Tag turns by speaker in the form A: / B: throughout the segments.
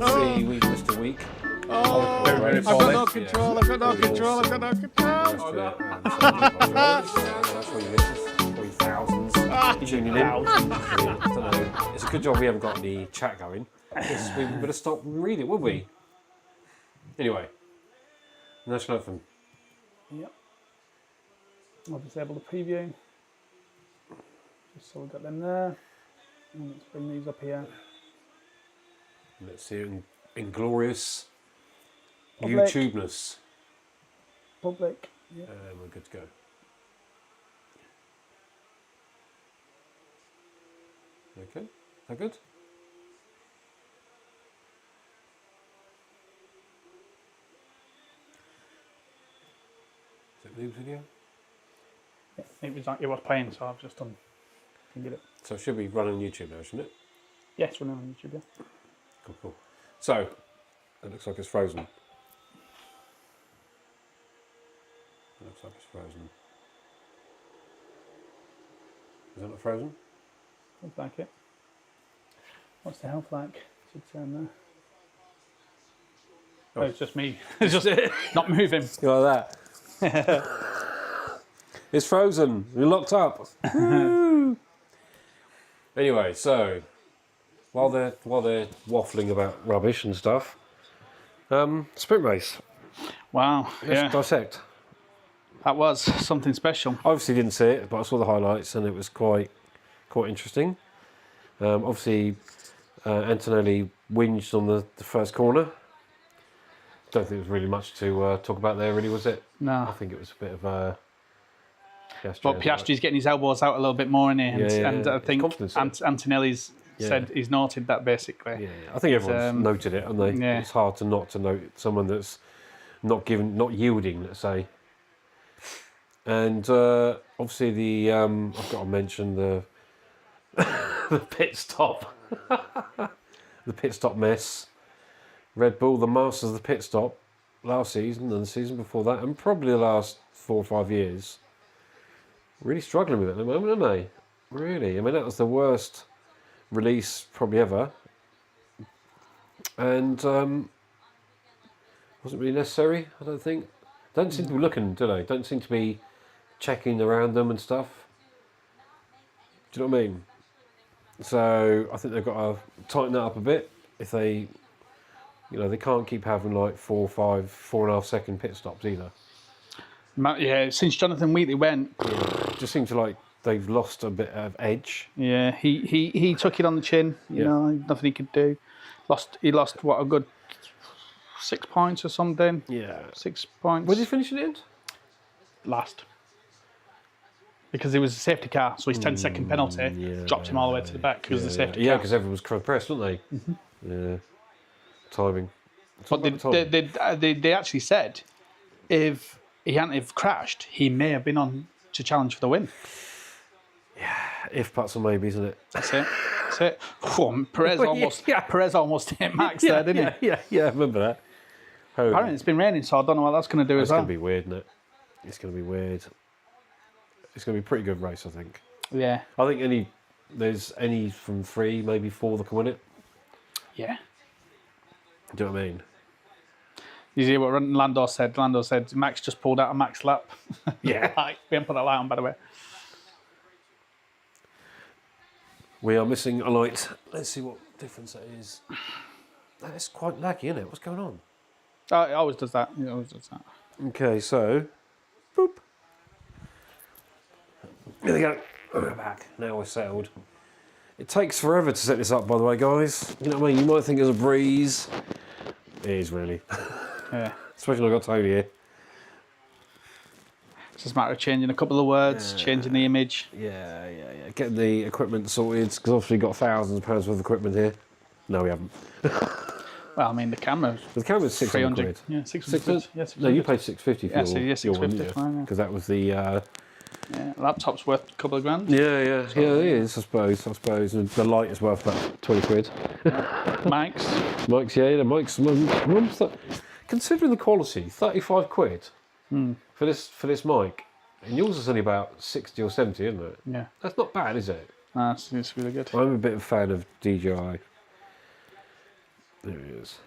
A: See, we missed a week.
B: Oh, I've got no control, I've got no control, I've got no control.
A: Oh, no. That's why you missed us. Probably thousands tuning in. I don't know. It's a good job we haven't got any chat going. We would have stopped and read it, would we? Anyway, National Anthem.
B: Yep. I'll disable the preview. Just so we've got them there. And let's bring these up here.
A: Let's see it in glorious
B: Public.
A: YouTubeness.
B: Public. Yep.
A: We're good to go. Okay, is that good? Is it Noobs video?
B: Yeah, it was playing, so I've just done. Can get it.
A: So it should be running on YouTube now, shouldn't it?
B: Yes, running on YouTube. Yeah.
A: Cool, cool. So, it looks like it's frozen. It looks like it's frozen. Is that not frozen?
B: Looks like it. What's the health like? Should turn there. Oh, it's just me. It's just not moving.
A: You like that? It's frozen. We're locked up. Anyway, so while they're waffling about rubbish and stuff, sprint race.
B: Wow.
A: Let's dissect.
B: That was something special.
A: I obviously didn't see it, but I saw the highlights and it was quite interesting. Obviously, Antonelli whinged on the first corner. Don't think there was really much to talk about there, really, was it?
B: No.
A: I think it was a bit of a...
B: But Piastri's getting his elbows out a little bit more in here, and I think Antonelli's said he's noted that basically.
A: Yeah, I think everyone's noted it, haven't they?
B: Yeah.
A: It's hard to not note someone that's not yielding, let's say. And obviously I've got to mention the the pit stop, the pit stop mess. Red Bull, the masters of the pit stop last season and the season before that, and probably the last 4 or 5 years. Really struggling with it at the moment, aren't they? Really. I mean, that was the worst release probably ever. And wasn't really necessary, I don't think. Don't seem to be looking, do they? Don't seem to be checking around them and stuff. Do you know what I mean? So I think they've got to tighten that up a bit. If they, they can't keep having like 4 or 5, 4.5 second pit stops either.
B: Yeah, since Jonathan Wheatley went,
A: it just seems like they've lost a bit of edge.
B: Yeah, he took it on the chin. You know, nothing he could do. He lost what, a good 6 points or something.
A: Yeah,
B: 6 points.
A: Where did he finish in the end?
B: Last. Because it was a safety car, so his 10-second penalty dropped him all the way to the back because of the safety car.
A: Yeah, because everyone was pressed, weren't they? Yeah, timing.
B: But they actually said if he hadn't have crashed, he may have been on to challenge for the win.
A: Yeah, if, buts, and maybe, isn't it?
B: That's it. That's it. Oh, Perez almost hit Max there, didn't he?
A: Yeah, I remember that.
B: Apparently it's been raining, so I don't know what that's going to do as well.
A: It's going to be weird, isn't it? It's going to be weird. It's going to be a pretty good race, I think.
B: Yeah.
A: I think there's any from 3, maybe 4 that can win it.
B: Yeah.
A: Do you know what I mean?
B: You see what Lando said? Lando said Max just pulled out a max lap.
A: Yeah.
B: We haven't put that light on, by the way.
A: We are missing a light. Let's see what difference that is. That is quite laggy, isn't it? What's going on?
B: Oh, it always does that. It always does that.
A: Okay, so... Boop. There we go. We're back. Now we're settled. It takes forever to set this up, by the way, guys. You know what I mean? You might think it's a breeze. It is, really.
B: Yeah.
A: Especially when I've got Tony here.
B: It's just a matter of changing a couple of words, changing the image.
A: Yeah. Getting the equipment sorted, because obviously we've got thousands of pounds worth of equipment here. No, we haven't.
B: Well, I mean, the camera.
A: The camera's 600 quid.
B: Yeah, 600. Yeah, 600.
A: No, you paid 650 for
B: your 650
A: one, because that was the...
B: Yeah, laptop's worth a couple of grand.
A: Yeah, it is, I suppose. And the light is worth about 20 quid.
B: Mics.
A: Mics. Considering the quality, 35 quid for this mic. And yours is only about 60 or 70, isn't it?
B: Yeah.
A: That's not bad, is it?
B: No, it's really good.
A: I'm a bit of a fan of DJI. There he is.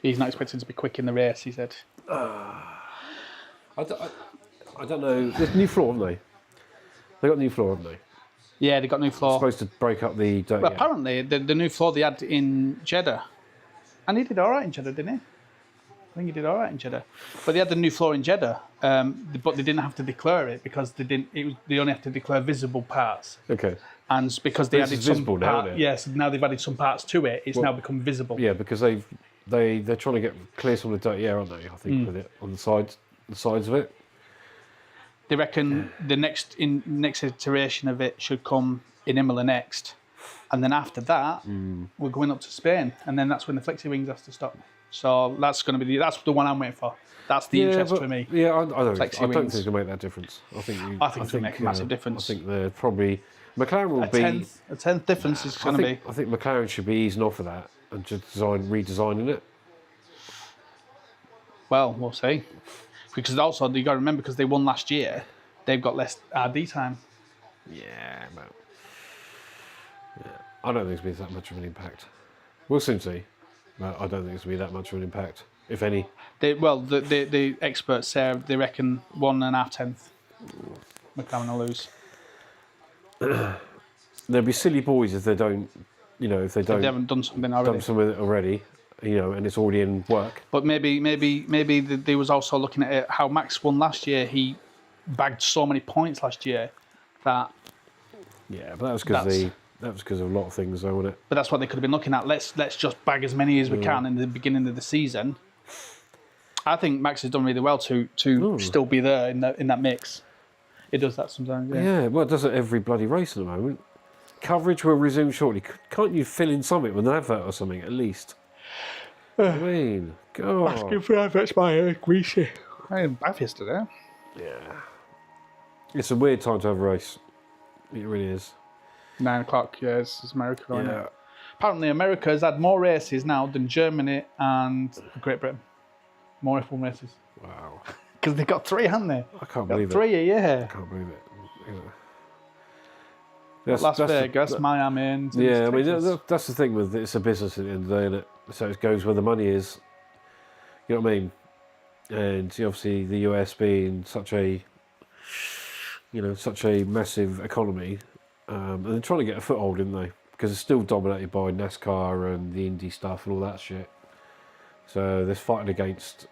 B: He's not expecting to be quick in the race, he said.
A: I don't know. There's new floor, haven't they? They got new floor, haven't they?
B: Yeah, they got new floor.
A: Supposed to break up the dirt.
B: Well,
A: Yeah.
B: apparently, the new floor they had in Jeddah. And he did all right in Jeddah, didn't he? I think he did all right in Jeddah. But they had the new floor in Jeddah, but they didn't have to declare it because they didn't. They only have to declare visible parts.
A: Okay.
B: And because they
A: This
B: added
A: is
B: some
A: visible now,
B: parts,
A: isn't it?
B: yes, now they've added some parts to it. It's now become visible.
A: Yeah, because they're trying to clear some of the dirty air, aren't they? I think with it on the sides of it.
B: They reckon the next iteration of it should come in Imola next, and then after that we're going up to Spain, and then that's when the flexi wings has to stop. So that's going to be that's the one I'm waiting for. That's the interest for me.
A: Yeah, I don't think
B: wings.
A: it's going to make that difference. I think
B: it's going to make a massive difference.
A: I think they're probably McLaren will be
B: a tenth difference is going to be.
A: I think McLaren should be easing off of that and just redesigning it.
B: Well, we'll see. Because also you got to remember because they won last year, they've got less RD time.
A: Yeah, but I don't think it's been that much of an impact. We'll soon see. But I don't think it's going to be that much of an impact, if any.
B: The experts say they reckon 1.5 tenths McLaren will lose.
A: They'll be silly boys if they don't, if they
B: haven't done something
A: already. And it's already in work.
B: But maybe they was also looking at it, how Max won last year. He bagged so many points last year that.
A: Yeah, but that was because of a lot of things, though, wasn't it?
B: But that's what they could have been looking at. Let's just bag as many as we can in the beginning of the season. I think Max has done really well to still be there in that mix. It does that sometimes.
A: Yeah, well, it does it every bloody race at the moment. Coverage will resume shortly. Can't you fill in something with an advert or something at least? I mean, God.
B: Asking for adverts my greasy. I had bath yesterday.
A: Yeah. It's a weird time to have a race. It really is.
B: 9 o'clock, yes, it's America, isn't it? Apparently, America has had more races now than Germany and Great Britain. More F1 races.
A: Wow.
B: Because they've got 3, haven't they?
A: I can't believe it.
B: 3 a year.
A: I can't believe it.
B: Las Vegas, Miami, and
A: yeah, I mean, that's the thing with it. It's a business at the end of the day, isn't it? So it goes where the money is. You know what I mean? And obviously the US being such a massive economy, and they're trying to get a foothold, didn't they? Because it's still dominated by NASCAR and the Indy stuff and all that shit. So they're fighting against,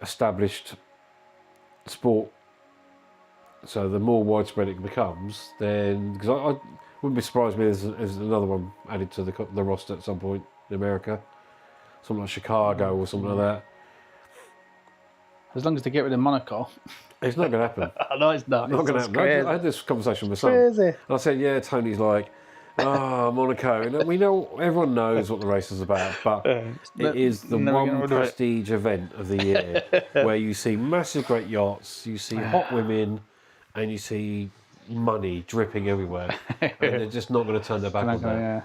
A: established sport. So the more widespread it becomes, then because I wouldn't be surprised if there's another one added to the roster at some point in America, something like Chicago or something like that.
B: As long as they get rid of Monaco.
A: It's not going to happen.
B: I know it's not.
A: Not going to happen. I had this conversation with my son.
B: Crazy.
A: And I said, yeah, Tony's like, Monaco. And we know, everyone knows what the race is about, but it is the one prestige event of the year where you see massive great yachts, you see hot women, and you see money dripping everywhere. And they're just not going to turn their back on that.
B: Yeah.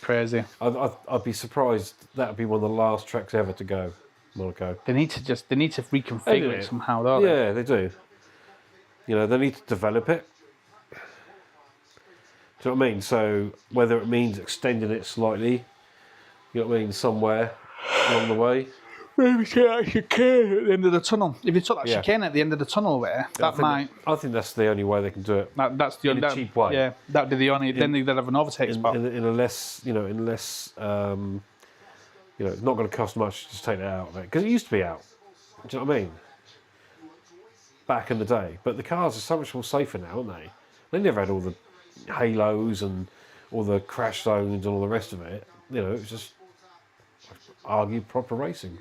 B: Crazy.
A: I'd be surprised that would be one of the last tracks ever to go, Monaco.
B: They need to reconfigure it somehow, don't they?
A: Yeah, they do. They need to develop it. Do you know what I mean? So whether it means extending it slightly, you know what I mean, somewhere along the way.
B: Maybe take that chicane at the end of the tunnel. If you took that chicane at the end of the tunnel there,
A: I think that's the only way they can do it.
B: That's the only
A: cheap way.
B: Yeah, that'd be the only. Then they'd have an overtake spot.
A: In a less, it's not going to cost much to just take that out of it because it used to be out. Do you know what I mean? Back in the day, but the cars are so much more safer now, aren't they? They never had all the halos and all the crash zones and all the rest of it. It was just argued proper racing.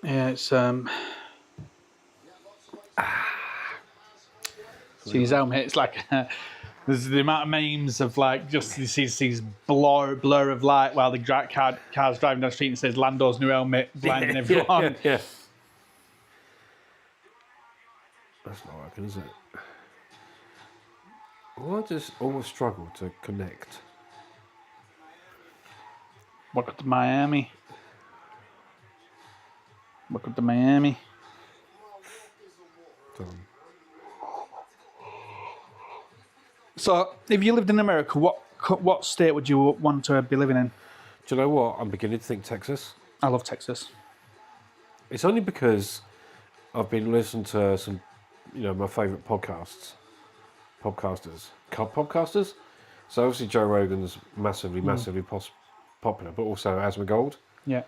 B: Yeah, it's see his helmet. It's like there's the amount of memes of like just you see these blur of light while the car's driving down the street and it says Lando's new helmet blinding everyone.
A: Yeah. That's not working, is it? Well, I just always struggle to connect.
B: Welcome to Miami. Welcome to Miami. So, if you lived in America, what state would you want to be living in?
A: Do you know what? I'm beginning to think Texas.
B: I love Texas.
A: It's only because I've been listening to some, my favourite podcasters. So obviously Joe Rogan's massively popular, but also Asmongold.
B: Yeah.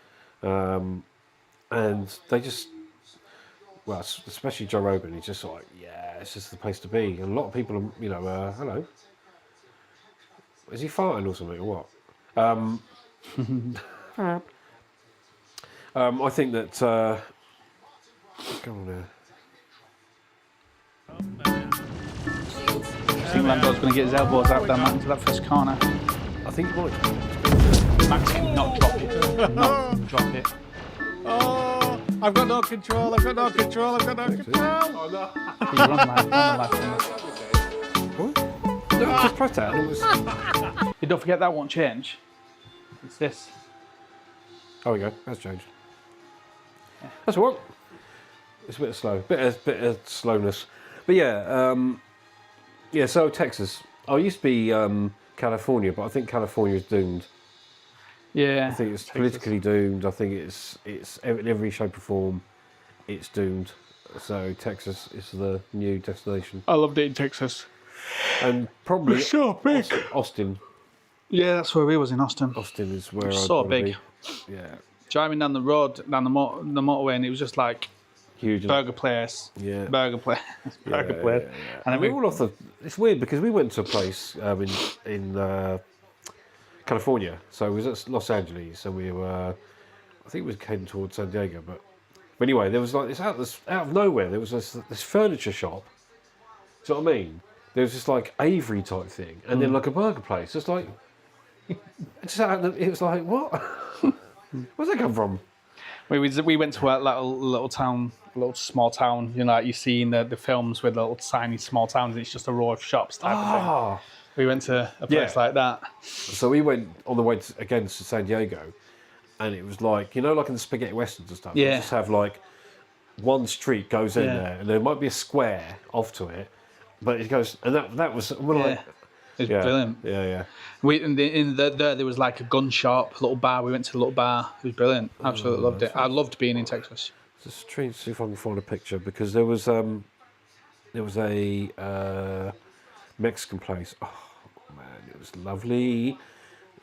A: And they just, well, especially Joe Rogan, he's just like, yeah, it's just the place to be. And a lot of people are, hello. Is he farting or something or what? I think that, go on there.
B: I think Lando's going to get his elbows out down into that first corner.
A: I think he might.
B: Max cannot drop it. Not drop it.
C: Oh, I've got no control.
B: He's run live.
A: No, just press that. It was...
B: You don't forget that won't change. It's this.
A: Oh, we go. That's changed. That's all right. It's a bit slow. Bit of slowness. But yeah, so Texas. I used to be California, but I think California is doomed.
B: Yeah.
A: I think it's politically doomed. I think it's in every shape or form, it's doomed. So Texas is the new destination.
B: I loved it in Texas.
A: And probably
B: It's so big.
A: Austin.
B: Yeah, that's where we was in Austin.
A: Austin is where
B: It's
A: I'd
B: so
A: wanna
B: big.
A: be. Yeah.
B: Driving down the road, down the motorway, and it was just like
A: Huge.
B: burger place,
A: Yeah.
B: burger place, burger place.
A: Yeah.
B: And then
A: we're all off the. It's weird because we went to a place in California. So it was at Los Angeles, and we were. I think we was heading towards San Diego, but anyway, there was like this out of nowhere. There was this furniture shop. Do you know what I mean? There was this like Avery type thing, and then like a burger place. Just like, it was like what? Where's that come from?
B: we went to a little town, a little small town. You know, like you see in the films with little tiny small towns. And it's just a row of shops type of thing. We went to a place like that.
A: So we went on the way to San Diego, and it was like like in the spaghetti westerns and stuff.
B: Yeah.
A: You just have like one street goes in there, and there might be a square off to it, but it goes, and that was we're like.
B: It was brilliant.
A: Yeah.
B: There was like a gun shop, a little bar. We went to the little bar. It was brilliant. Absolutely loved it. I loved being in Texas.
A: Just trying to see if I can find a picture because there was a Mexican place. Oh man, it was lovely.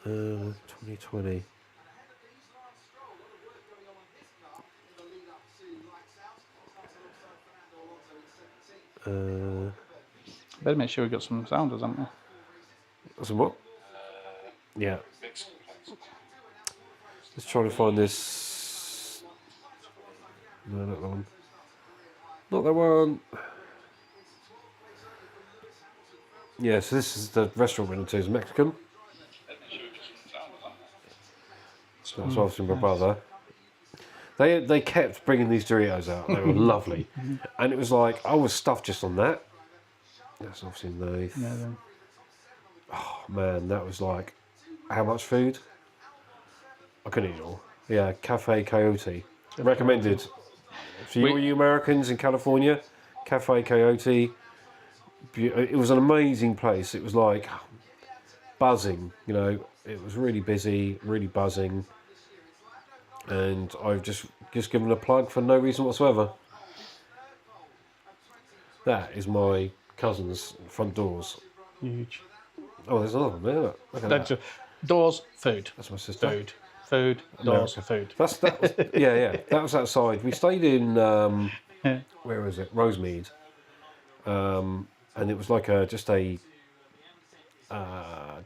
A: 2020.
B: Better make sure we got some sounders, haven't we?
A: Some what? Yeah. Let's try to find this. No, not that one. Not that one. Yeah, so this is the restaurant we went to. It's Mexican. So that's obviously my brother. They kept bringing these Doritos out. They were lovely, and it was like I was stuffed just on that. That's obviously nice.
B: Yeah, then.
A: Oh man, that was like how much food? I couldn't eat it all. Yeah, Cafe Coyote. Recommended. For you Americans in California, Cafe Coyote. It was an amazing place. It was like buzzing, It was really busy, really buzzing. And I've just given a plug for no reason whatsoever. That is my cousin's front doors.
B: Huge.
A: Oh, there's another one there. Look at that.
B: Doors, food.
A: That's my sister.
B: Food, doors,
A: America.
B: food.
A: That was, yeah. That was outside. We stayed in where was it? Rosemead, and it was like just like a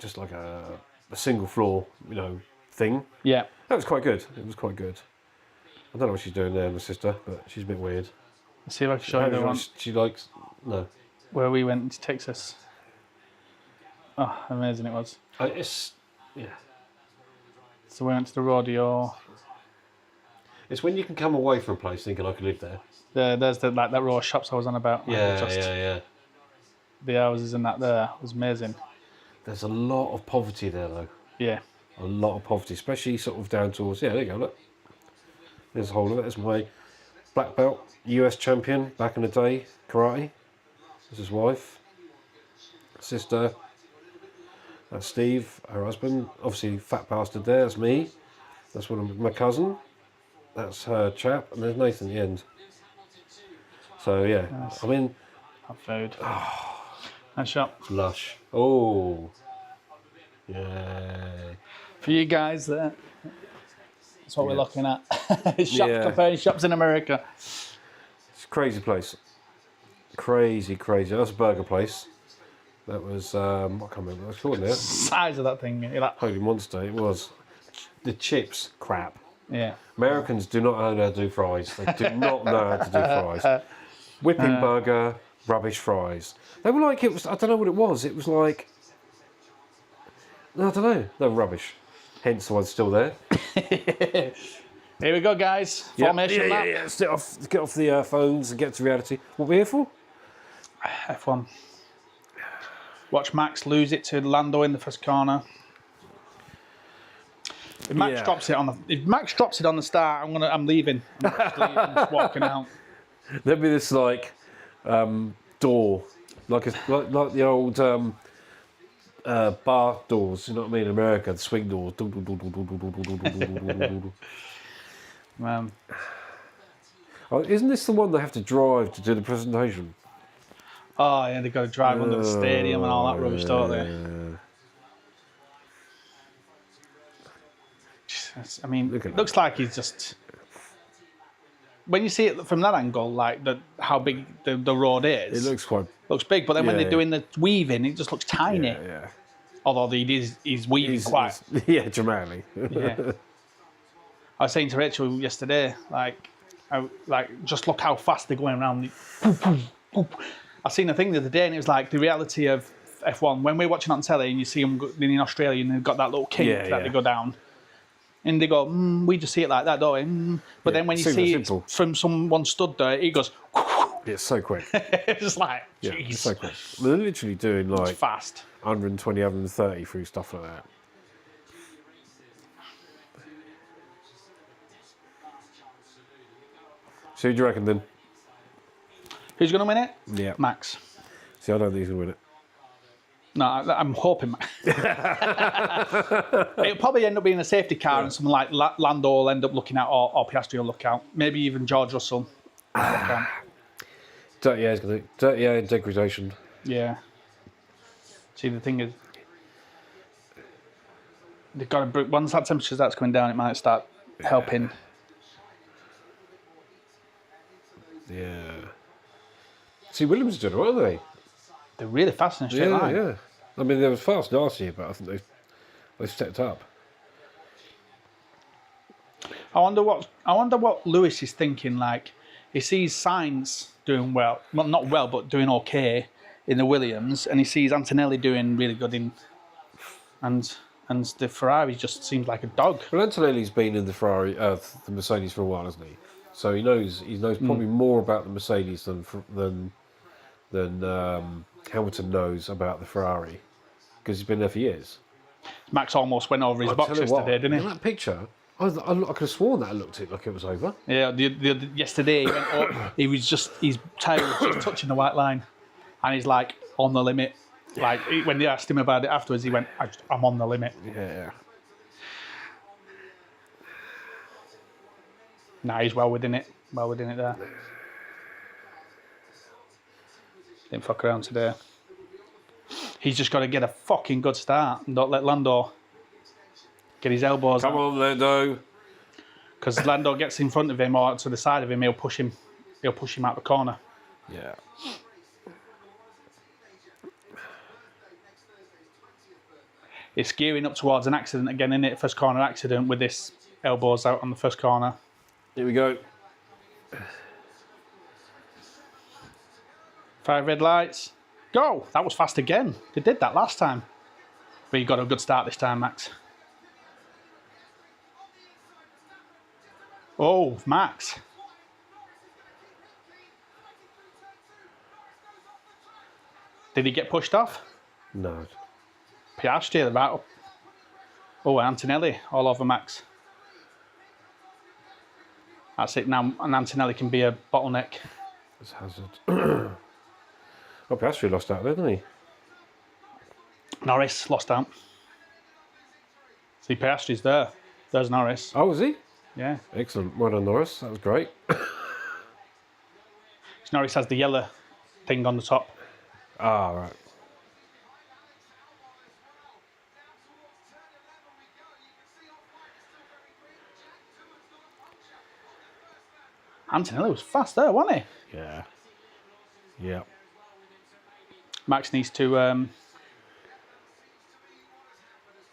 A: single floor, thing.
B: Yeah.
A: That was quite good. It was quite good. I don't know what she's doing there, my sister, but she's a bit weird.
B: Let's see if I can show you the one
A: She likes
B: where we went to Texas. Oh, amazing it was.
A: Yeah.
B: So we went to the rodeo.
A: It's when you can come away from a place thinking I could live there.
B: There's that row of shops I was on about.
A: Yeah.
B: The houses and that there was amazing.
A: There's a lot of poverty there, though.
B: Yeah.
A: A lot of poverty, especially sort of down towards. Yeah, there you go. Look, there's a whole of it. That's my black belt, US champion back in the day, karate. That's his wife. Sister. That's Steve, her husband. Obviously, fat bastard there. That's me. That's one of my cousin. That's her chap, and there's Nathan at the end. So yeah,
B: Nice.
A: I mean,
B: Have food. Nice shot.
A: lush. Oh, yeah.
B: For you guys there, that's what we're looking at. Shops,
A: Yeah.
B: comparing shops in America.
A: It's a crazy place. Crazy. That's a burger place. That was I can't remember what it's called now.
B: Size of that thing. You're like,
A: Holy monster! It was. The chips, crap.
B: yeah.
A: Americans do not know how to do fries. They do not know how to do fries. Whipping burger, rubbish fries. They were like, it was, I don't know what it was. It was like, I don't know. They were rubbish. Hence the one's still there.
B: Here we go, guys. Formation lap.
A: Yeah. Let's get off the phones and get to reality. What we're here for?
B: F1. Watch Max lose it to Lando in the first corner. If Max drops it on the start, I'm leaving. I'm just walking out.
A: There'd be this like door, like the old bar doors. You know what I mean? In America, the swing doors. Oh, isn't this the one they have to drive to do the presentation?
B: Oh yeah, they've got to drive under the stadium and all that rubbish, don't they? I mean,
A: Look at
B: it
A: that.
B: looks like he's just. When you see it from that angle, like how big the road is,
A: It looks quite.
B: looks big. But then when
A: Yeah.
B: they're doing the weaving, it just looks tiny.
A: Yeah.
B: Although he's weaving quite.
A: Yeah, dramatically.
B: Yeah. I was saying to Rachel yesterday, just look how fast they're going around. I seen a thing the other day, and it was like the reality of F1 when we're watching on telly, and you see them in Australia, and they've got that little kink that they go down. And they go, we just see it like that, don't we? But then when you see it from someone stood there, it goes.
A: It's so quick.
B: It's just like,
A: Yeah,
B: jeez,
A: it's so quick. They're literally doing like
B: fast.
A: 120, 130 through stuff like that. So who do you reckon then?
B: Who's going to win it?
A: Yeah.
B: Max.
A: See, I don't think he's going to win it.
B: No, I'm hoping. It'll probably end up being a safety car, and something like Lando will end up looking out, or Piastri will look out. Maybe even George Russell. Look out.
A: Dirty air is going to. Dirty air degradation.
B: Yeah. See, the thing is, they've got to. Once that temperature starts coming down, it might start helping.
A: Yeah. See, Williams did it, weren't they?
B: They're really fast in a straight line.
A: Yeah. I mean, they were fast last year, but I think they've stepped up.
B: I wonder what Lewis is thinking. Like, he sees Sainz doing well, not well, but doing okay in the Williams, and he sees Antonelli doing really good and the Ferrari just seems like a dog.
A: Well, Antonelli's been in the the Mercedes for a while, hasn't he? So he knows probably more about the Mercedes than Hamilton knows about the Ferrari, because he's been there for years.
B: Max almost went over his box yesterday, didn't he?
A: In that picture, I could have sworn that looked like it was over.
B: Yeah, yesterday he went up, his tyre was just touching the white line, and he's like on the limit. Like when they asked him about it afterwards, he went, "I'm on the limit."
A: Yeah.
B: Nah, he's well within it. Well within it there. Didn't fuck around today. He's just got to get a fucking good start and don't let Lando get his elbows
A: Come on, Lando.
B: Because Lando gets in front of him or to the side of him, he'll push him out the corner.
A: Yeah.
B: It's gearing up towards an accident again, isn't it? First corner accident with this elbows out on the first corner.
A: Here we go.
B: 5 red lights. Go! That was fast again. They did that last time. But you got a good start this time, Max. Oh, Max. Did he get pushed off?
A: No.
B: Piastri, right up. Oh, Antonelli all over Max. That's it now, and Antonelli can be a bottleneck.
A: It's Hazard. Oh, Piastri lost out there, didn't he?
B: Norris lost out. See, Piastri's there. There's Norris.
A: Oh, was he?
B: Yeah.
A: Excellent. Well done, Norris. That was great.
B: Norris has the yellow thing on the top.
A: Ah, right.
B: Antonelli was fast there, wasn't he?
A: Yeah. Yeah.
B: Max needs to.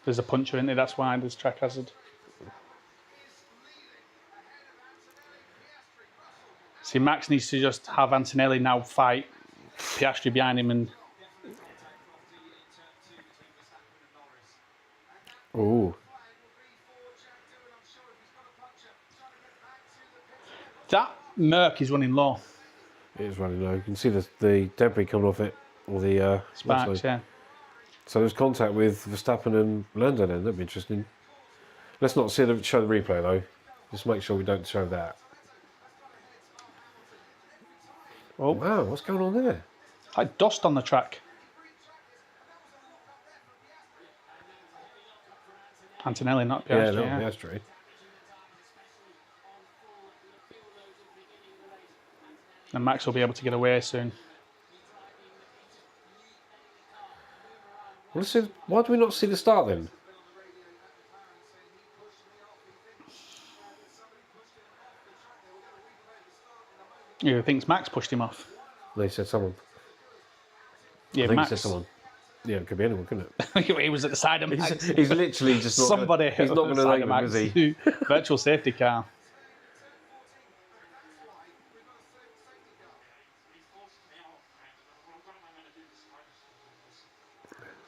B: There's a puncher in there, that's why there's track hazard. See, Max needs to just have Antonelli now fight Piastri behind him and.
A: Oh.
B: That Merc is running low.
A: It is running low. You can see the debris coming off it, or the
B: Sparks, yeah.
A: So there's contact with Verstappen and Lando then. That'd be interesting. Let's not show the replay though. Just make sure we don't show that.
B: Oh,
A: Wow, what's going on there?
B: like dust on the track. Antonelli, not Piastri.
A: Yeah, not Piastri.
B: And Max will be able to get away soon.
A: Well, let's see, why do we not see the start then?
B: You thinks Max pushed him off?
A: They said someone.
B: Yeah,
A: I think
B: Max.
A: he said someone. Yeah, it could be anyone, couldn't it?
B: He was at the side of Max.
A: He's literally just not
B: Somebody.
A: He's not going to name him, is he?
B: Virtual safety car.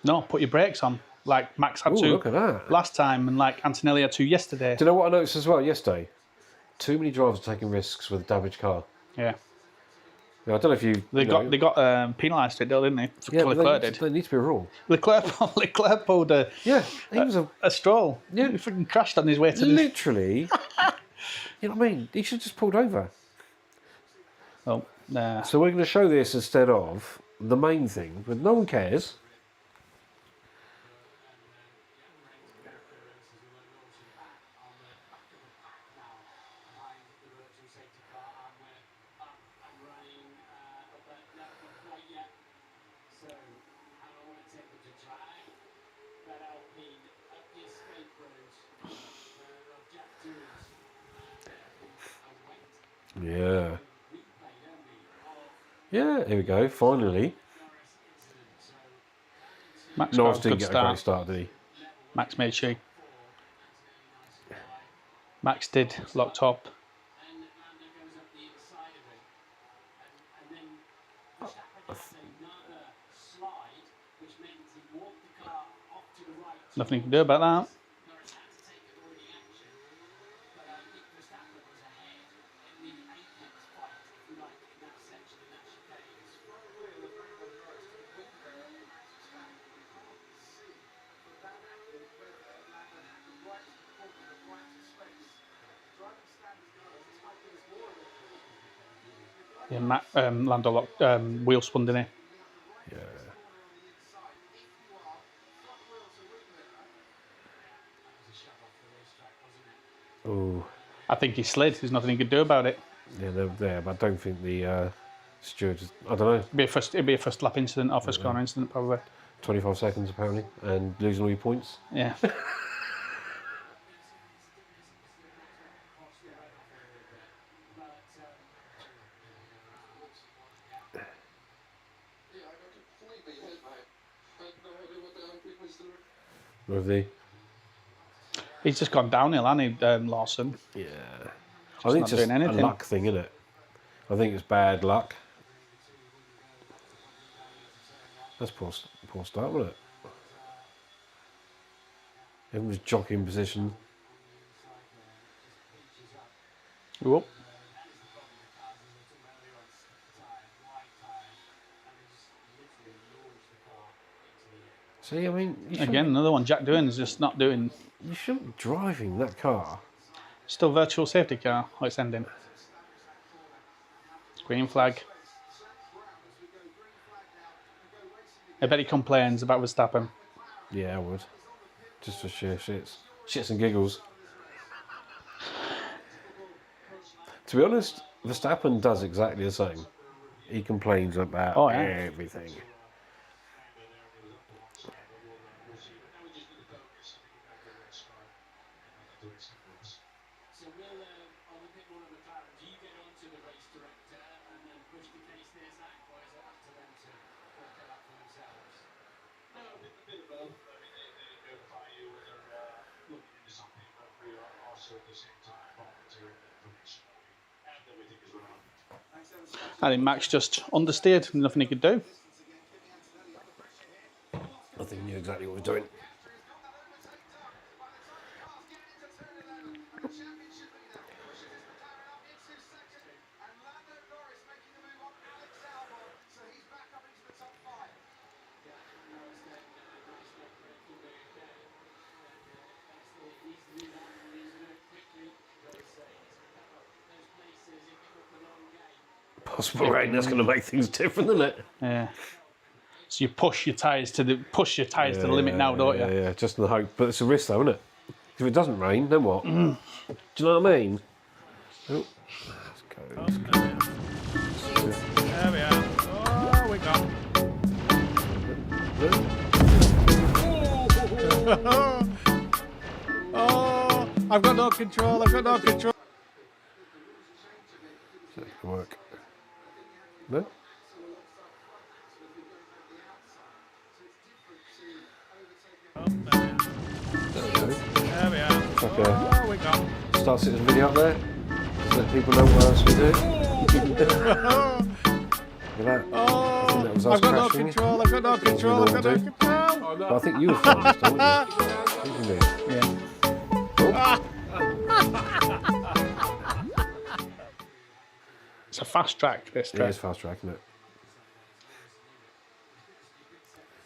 B: No, put your brakes on. Like Max had
A: Ooh,
B: to
A: look at that.
B: last time, and like Antonelli had to yesterday.
A: Do you know what I noticed as well yesterday? Too many drivers are taking risks with a damaged car.
B: Yeah,
A: Now, I don't know if you.
B: they got penalised for it, didn't they?
A: Yeah,
B: Leclerc did.
A: there needs to be a rule.
B: Leclerc pulled a
A: Yeah, he was
B: a stroll.
A: Yeah.
B: He freaking crashed on his way to the.
A: literally. You know what I mean? He should have just pulled over.
B: Oh, nah.
A: So we're going to show this instead of the main thing, but no one cares. Yeah. Yeah, here we go, finally.
B: Max
A: Norris
B: got a
A: didn't
B: good
A: get a great start, did he?
B: Max made sure. Max did locked up. Nothing you can do about that. Yeah, Lando locked, wheel spun, didn't he?
A: Yeah. Oh.
B: I think he slid. There's nothing he could do about it.
A: Yeah, they're there, but I don't think the stewards. I don't know.
B: It'd be a first lap incident or first corner incident, probably.
A: 25 seconds apparently, and losing all your points.
B: Yeah.
A: With the.
B: He's just gone downhill, hasn't he, Lawson?
A: Yeah. I think
B: not
A: it's just
B: doing anything.
A: a luck thing, isn't it? I think it's bad luck. That's poor start, wasn't it? Everyone was jockeying position.
B: Whoop.
A: See, I mean,
B: Again, another one. Jack Doohan is just not doing.
A: You shouldn't be driving that car.
B: Still virtual safety car. Oh, it's ending. Green flag. I bet he complains about Verstappen.
A: Yeah, I would. Just for sheer shits and giggles. To be honest, Verstappen does exactly the same. He complains about
B: Oh, yeah.
A: everything.
B: I think Max just understeered. Nothing he could do.
A: I think he knew exactly what he was doing. Possible rain, that's going to make things different, isn't it?
B: Yeah. So you push your tyres to the limit now, don't you?
A: Yeah, just in the hope. But it's a risk, though, isn't it? If it doesn't rain, then what? Do you know what I mean? Oh, let's go.
C: There we are. Oh, we got. Oh, I've got no control. I've got no control.
A: So it can work. No?
C: There we are.
A: It's like
C: Oh, we got.
A: a Star Citizen video up there. So that people know what else we do. Look at that. I think that was us
C: I've got no
A: crashing.
C: control. I've got no control. I've got no control.
A: But I think you were fast, weren't you? What do you mean?
B: Yeah. It's a fast track, this
A: It
B: track.
A: is fast track, isn't it?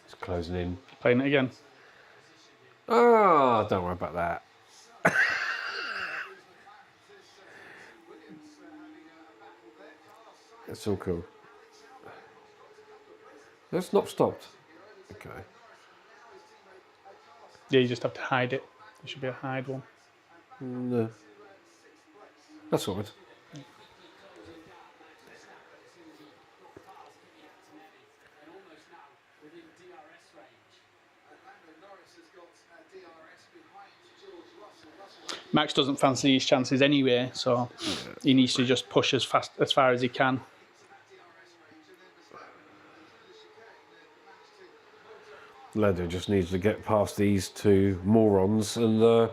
A: It's closing in.
B: Playing it again.
A: Oh, don't worry about that. It's all cool. It's not stopped. Okay.
B: Yeah, you just have to hide it. There should be a hide one.
A: No. That's all right.
B: Max doesn't fancy his chances anyway, so he needs to just push as far as he can.
A: Lando just needs to get past these two morons and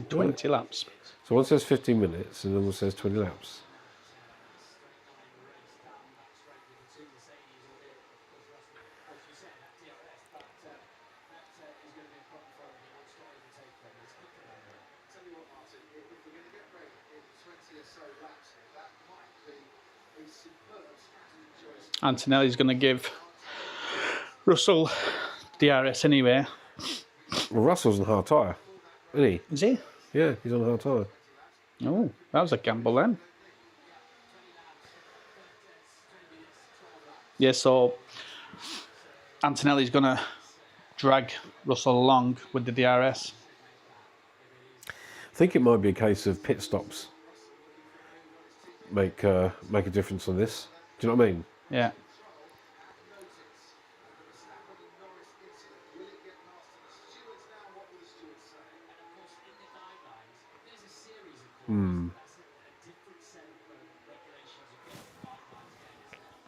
B: 20 laps.
A: so one says 15 minutes and then one says 20 laps.
B: Antonelli's going to give Russell DRS anyway.
A: Well, Russell's on a hard tyre, isn't he?
B: Is he?
A: Yeah, he's on a hard tyre.
B: Oh, that was a gamble then. Yeah, so Antonelli's going to drag Russell along with the DRS.
A: I think it might be a case of pit stops make a difference on this. Do you know what I mean?
B: Yeah.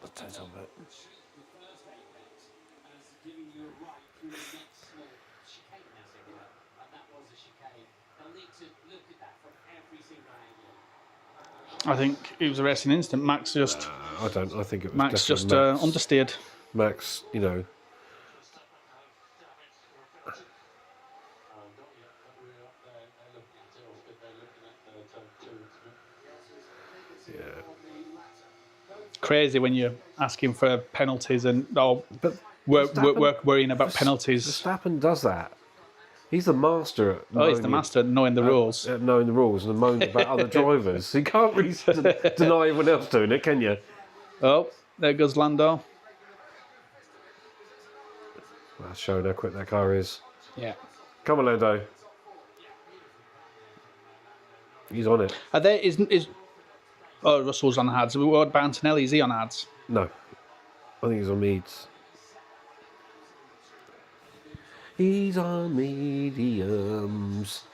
A: Let's take some of it.
B: I think it was a racing instant. Max just
A: I don't. I think it was
B: Max
A: definitely
B: just
A: Max.
B: understeered.
A: Max, you know. Yeah.
B: Crazy when you're asking for penalties and
A: But
B: worrying about penalties.
A: Verstappen does that. He's the master at
B: Oh, he's the master at knowing the rules.
A: at knowing the rules and moaning about other drivers. You can't really deny everyone else doing it, can you?
B: Oh, there goes Lando.
A: That's showing how quick that car is.
B: Yeah.
A: Come on, Lando. He's on it.
B: Are there, is oh, Russell's on hards. What about Antonelli? Is he on hards?
A: No. I think he's on mediums. He's on mediums.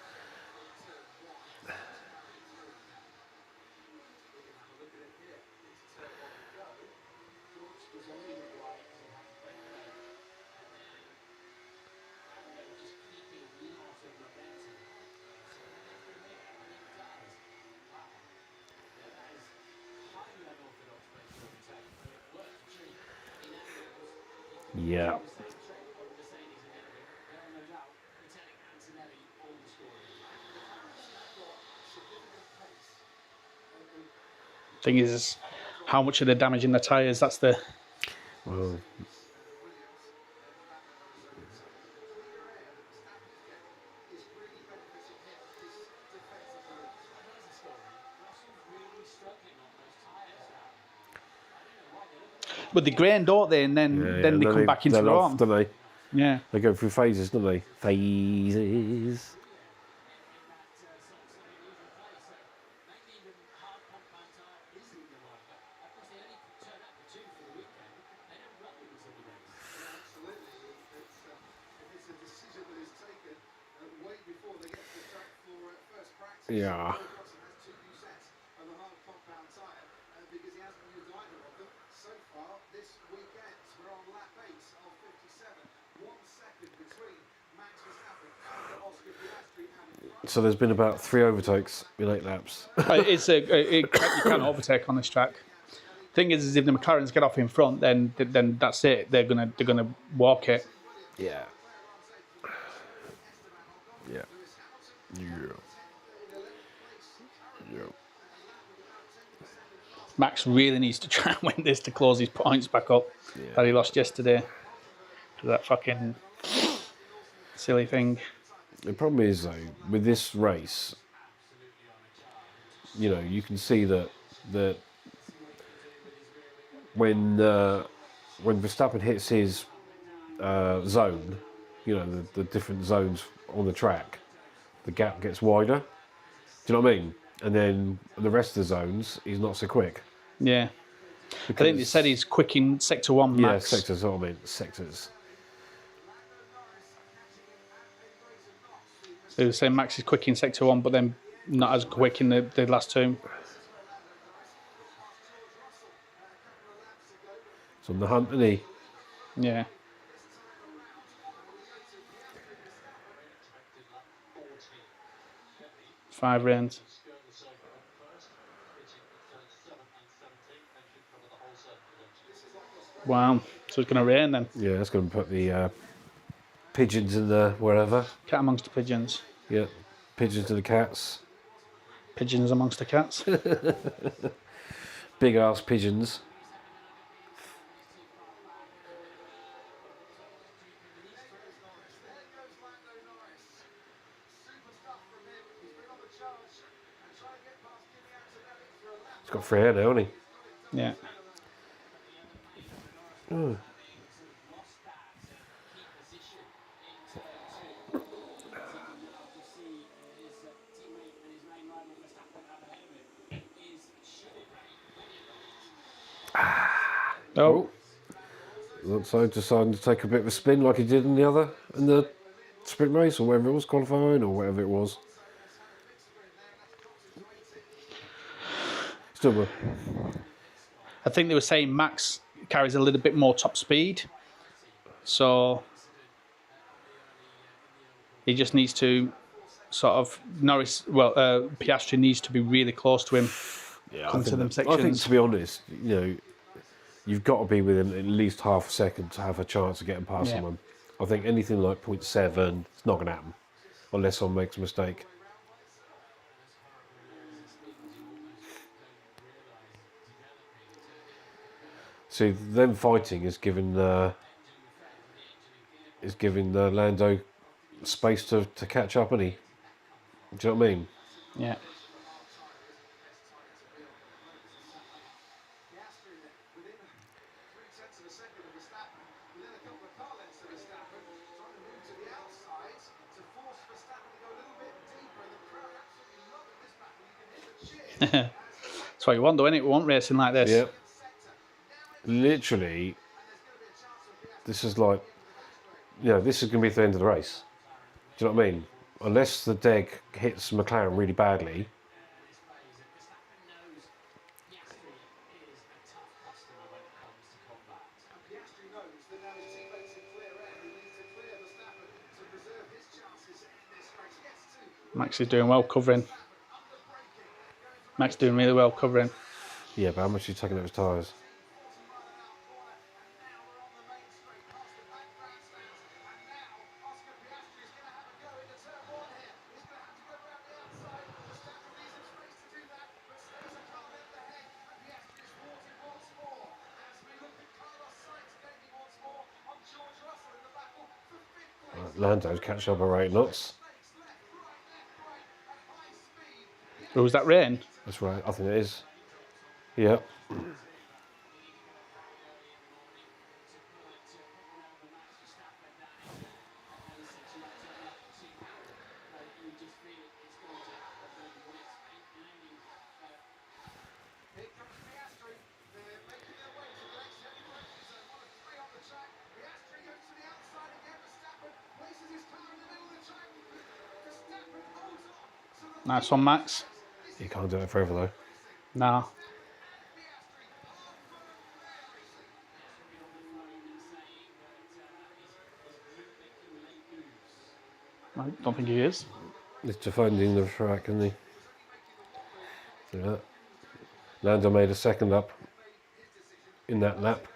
A: Yeah.
B: Thing is, how much are they damaging the tyres? That's the.
A: Well,
B: But they grain, don't they? And then they come back into
A: they're off,
B: form.
A: don't they?
B: Yeah.
A: They go through phases, don't they? Phases. Yeah. So there's been about 3 overtakes in 8 laps.
B: You can't overtake on this track. Thing is if the McLarens get off in front, then that's it. They're gonna walk it.
A: Yeah. Yeah. Yeah. Yeah.
B: Max really needs to try and win this to close his points back up that he lost yesterday. For that fucking silly thing.
A: The problem is, though, with this race, you know, you can see that when Verstappen hits his zone, you know, the different zones on the track, the gap gets wider. Do you know what I mean? And then the rest of the zones, he's not so quick.
B: Yeah. I think they said he's quick in sector 1, Max.
A: Yeah, sectors, what I mean, sectors.
B: They were saying Max is quick in sector 1, but then not as quick in the last 2.
A: It's on the hunt, isn't he?
B: Yeah. Five rounds. Wow. So it's going to rain then.
A: Yeah, that's going to put the pigeons in the wherever.
B: Cat amongst the pigeons.
A: Yeah, pigeons to the cats.
B: Pigeons amongst the cats.
A: Big ass pigeons. He's got free hair now, hasn't he?
B: Yeah.
A: Oh.
B: Oh.
A: Looks like deciding to take a bit of a spin like he did in the sprint race or whatever it was, qualifying or whatever it was. Still,
B: I think they were saying Max carries a little bit more top speed. So he just needs to sort of Piastri needs to be really close to him.
A: yeah,
B: Come to them sections.
A: I think, to be honest, you know, you've got to be within at least half a second to have a chance of getting past someone. I think anything like 0.7, it's not going to happen unless someone makes a mistake. See, them fighting is giving Lando space to catch up, hasn't he? Do you know what I mean?
B: Yeah. That's what you want, though, innit? We want racing like this.
A: Yep. Literally, this is like, this is going to be the end of the race. Do you know what I mean? Unless the deck hits McLaren really badly.
B: Max is doing well covering. Max doing really well covering.
A: Yeah, but how much are you taking out his tyres? Lando's catching up at 8 knots.
B: Oh, was that rain?
A: That's right, I think it is. Yep.
B: Nice one, Max.
A: You can't do it forever though.
B: Nah. I don't think he is.
A: He's defending the track, isn't he? Yeah. Lando made a second up in that lap.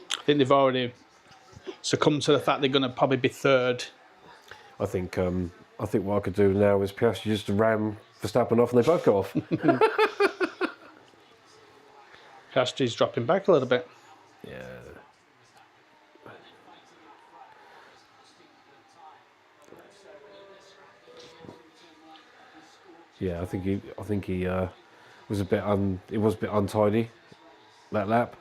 B: I think they've already succumbed to the fact they're going to probably be third.
A: I think what I could do now is Piastri just ram Verstappen off and they both go off.
B: Piastri's dropping back a little bit.
A: Yeah. Yeah, I think he was a bit untidy that lap.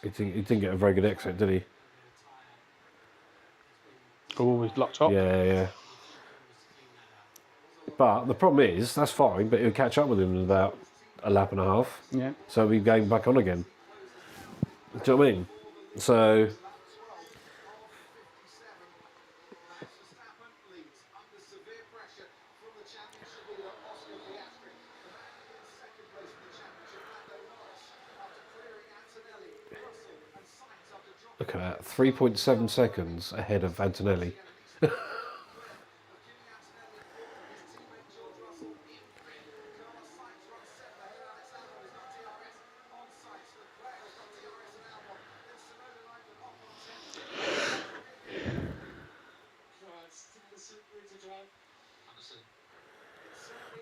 A: He didn't get a very good exit, did he?
B: Oh, he's locked up.
A: Yeah. But the problem is, that's fine, but he'll catch up with him in about a lap and a half.
B: Yeah.
A: So we going back on again. Do you know what I mean? So look at that, 3.7 seconds ahead of Antonelli.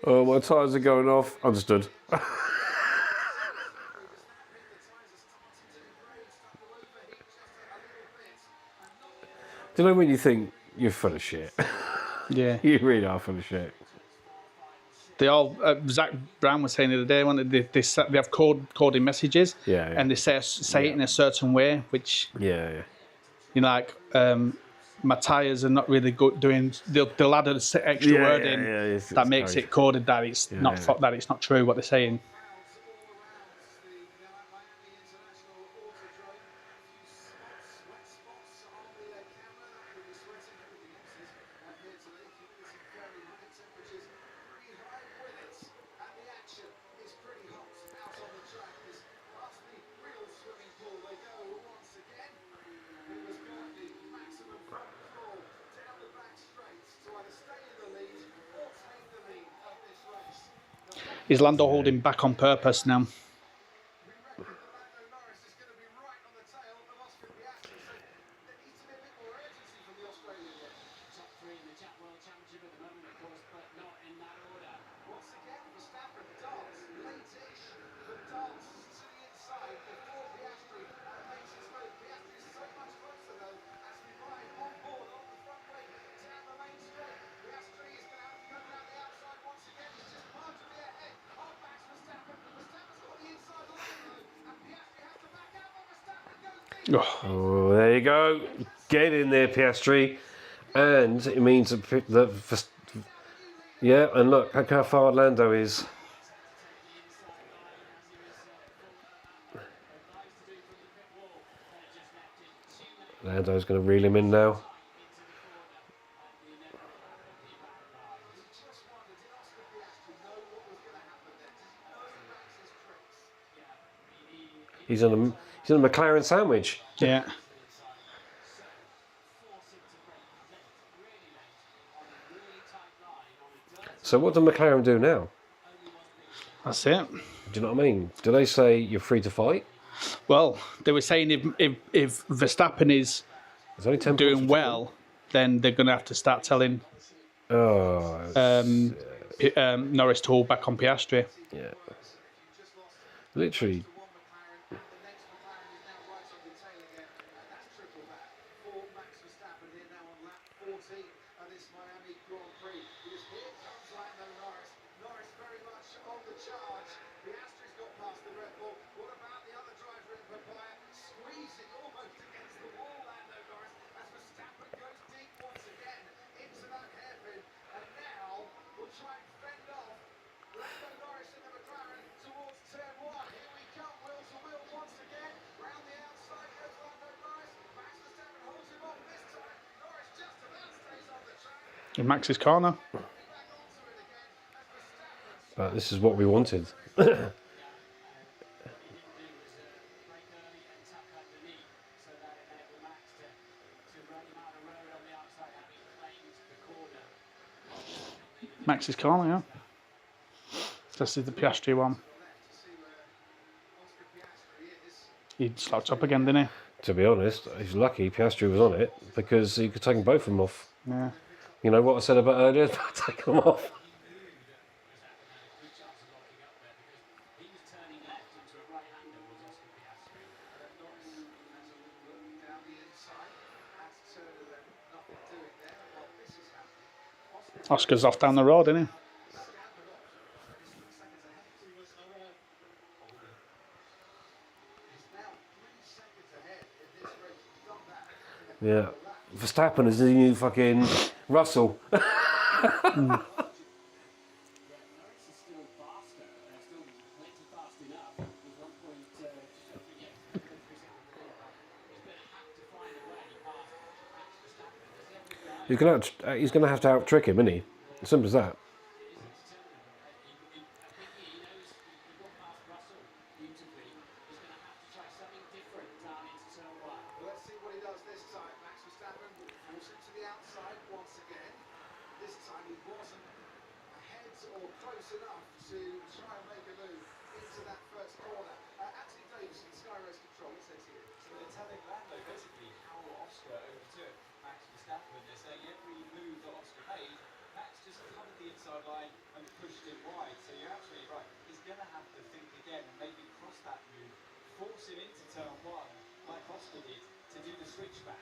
A: Oh, my tyres are going off. Understood. Do you know when you think you're full of shit?
B: Yeah.
A: You really are full of shit.
B: They all, Zach Brown was saying the other day, they have coding messages,
A: Yeah.
B: and they say it in a certain way, which,
A: Yeah.
B: you know, like, my tyres are not really good doing, they'll add an extra word in that makes it coded that it's that it's not true what they're saying. Is Lando holding back on purpose now? Oh,
A: Oh, there you go. Get in there, Piastri. And it means that yeah, and look how far Lando is. Lando's going to reel him in now. He's on a McLaren sandwich.
B: yeah.
A: So what do McLaren do now?
B: That's it.
A: Do you know what I mean? Do they say you're free to fight?
B: Well, they were saying if Verstappen is
A: There's only 10
B: doing
A: points
B: well, then they're going to have to start telling
A: Oh,
B: Norris to hold back on Piastri.
A: yeah. Literally.
B: In Max's corner.
A: But this is what we wanted.
B: Max's corner, yeah. This is the Piastri one. He slouched up again, didn't he?
A: To be honest, he's lucky Piastri was on it because he could take both of them off.
B: Yeah.
A: You know what I said about earlier? Take them off.
B: Oscar's off down the road, isn't he?
A: Yeah. Verstappen is the new fucking Russell. He's gonna have to out trick him, isn't he? Simple as that.
D: Let's see what he does this time. Max Verstappen forced him to the outside once again. This time he wasn't ahead or close enough to try and make a move into that first corner. Anthony Davidson, Sky Race Control, what says here?
E: So they're telling Lando basically how Oscar overtook Max Verstappen. They're saying every move that Oscar made, Max just covered the inside line and pushed him wide. So you're absolutely right. He's going to have to think again and maybe cross that move, force him into turn one like Oscar did to do the switchback.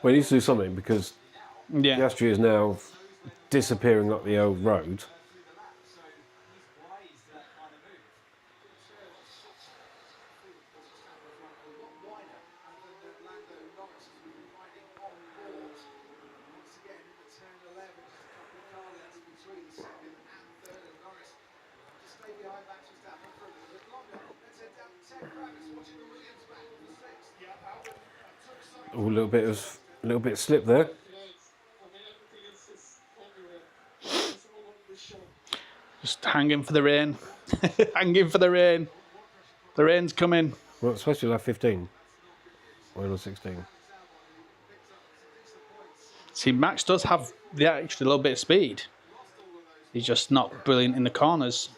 A: Well, he needs to do something because
B: Yeah.
A: Piastri is now disappearing up the old road.
E: So he's wise to that kind of move.
D: Lando Norris has been riding on board. Once again, in the turn 11, just a couple of car lengths between second and third. And Norris to stay behind Max Verstappen for a little bit longer. Let's head down to Ted Kravitz watching the Williams back for the sixth. Yeah, Albert took some.
A: Oh, a little bit of slip there.
B: Just hanging for the rain. Hanging for the rain. The rain's coming.
A: Well, it's supposed to be like 15. Or 16.
B: See, Max does have the extra little bit of speed. He's just not brilliant in the corners.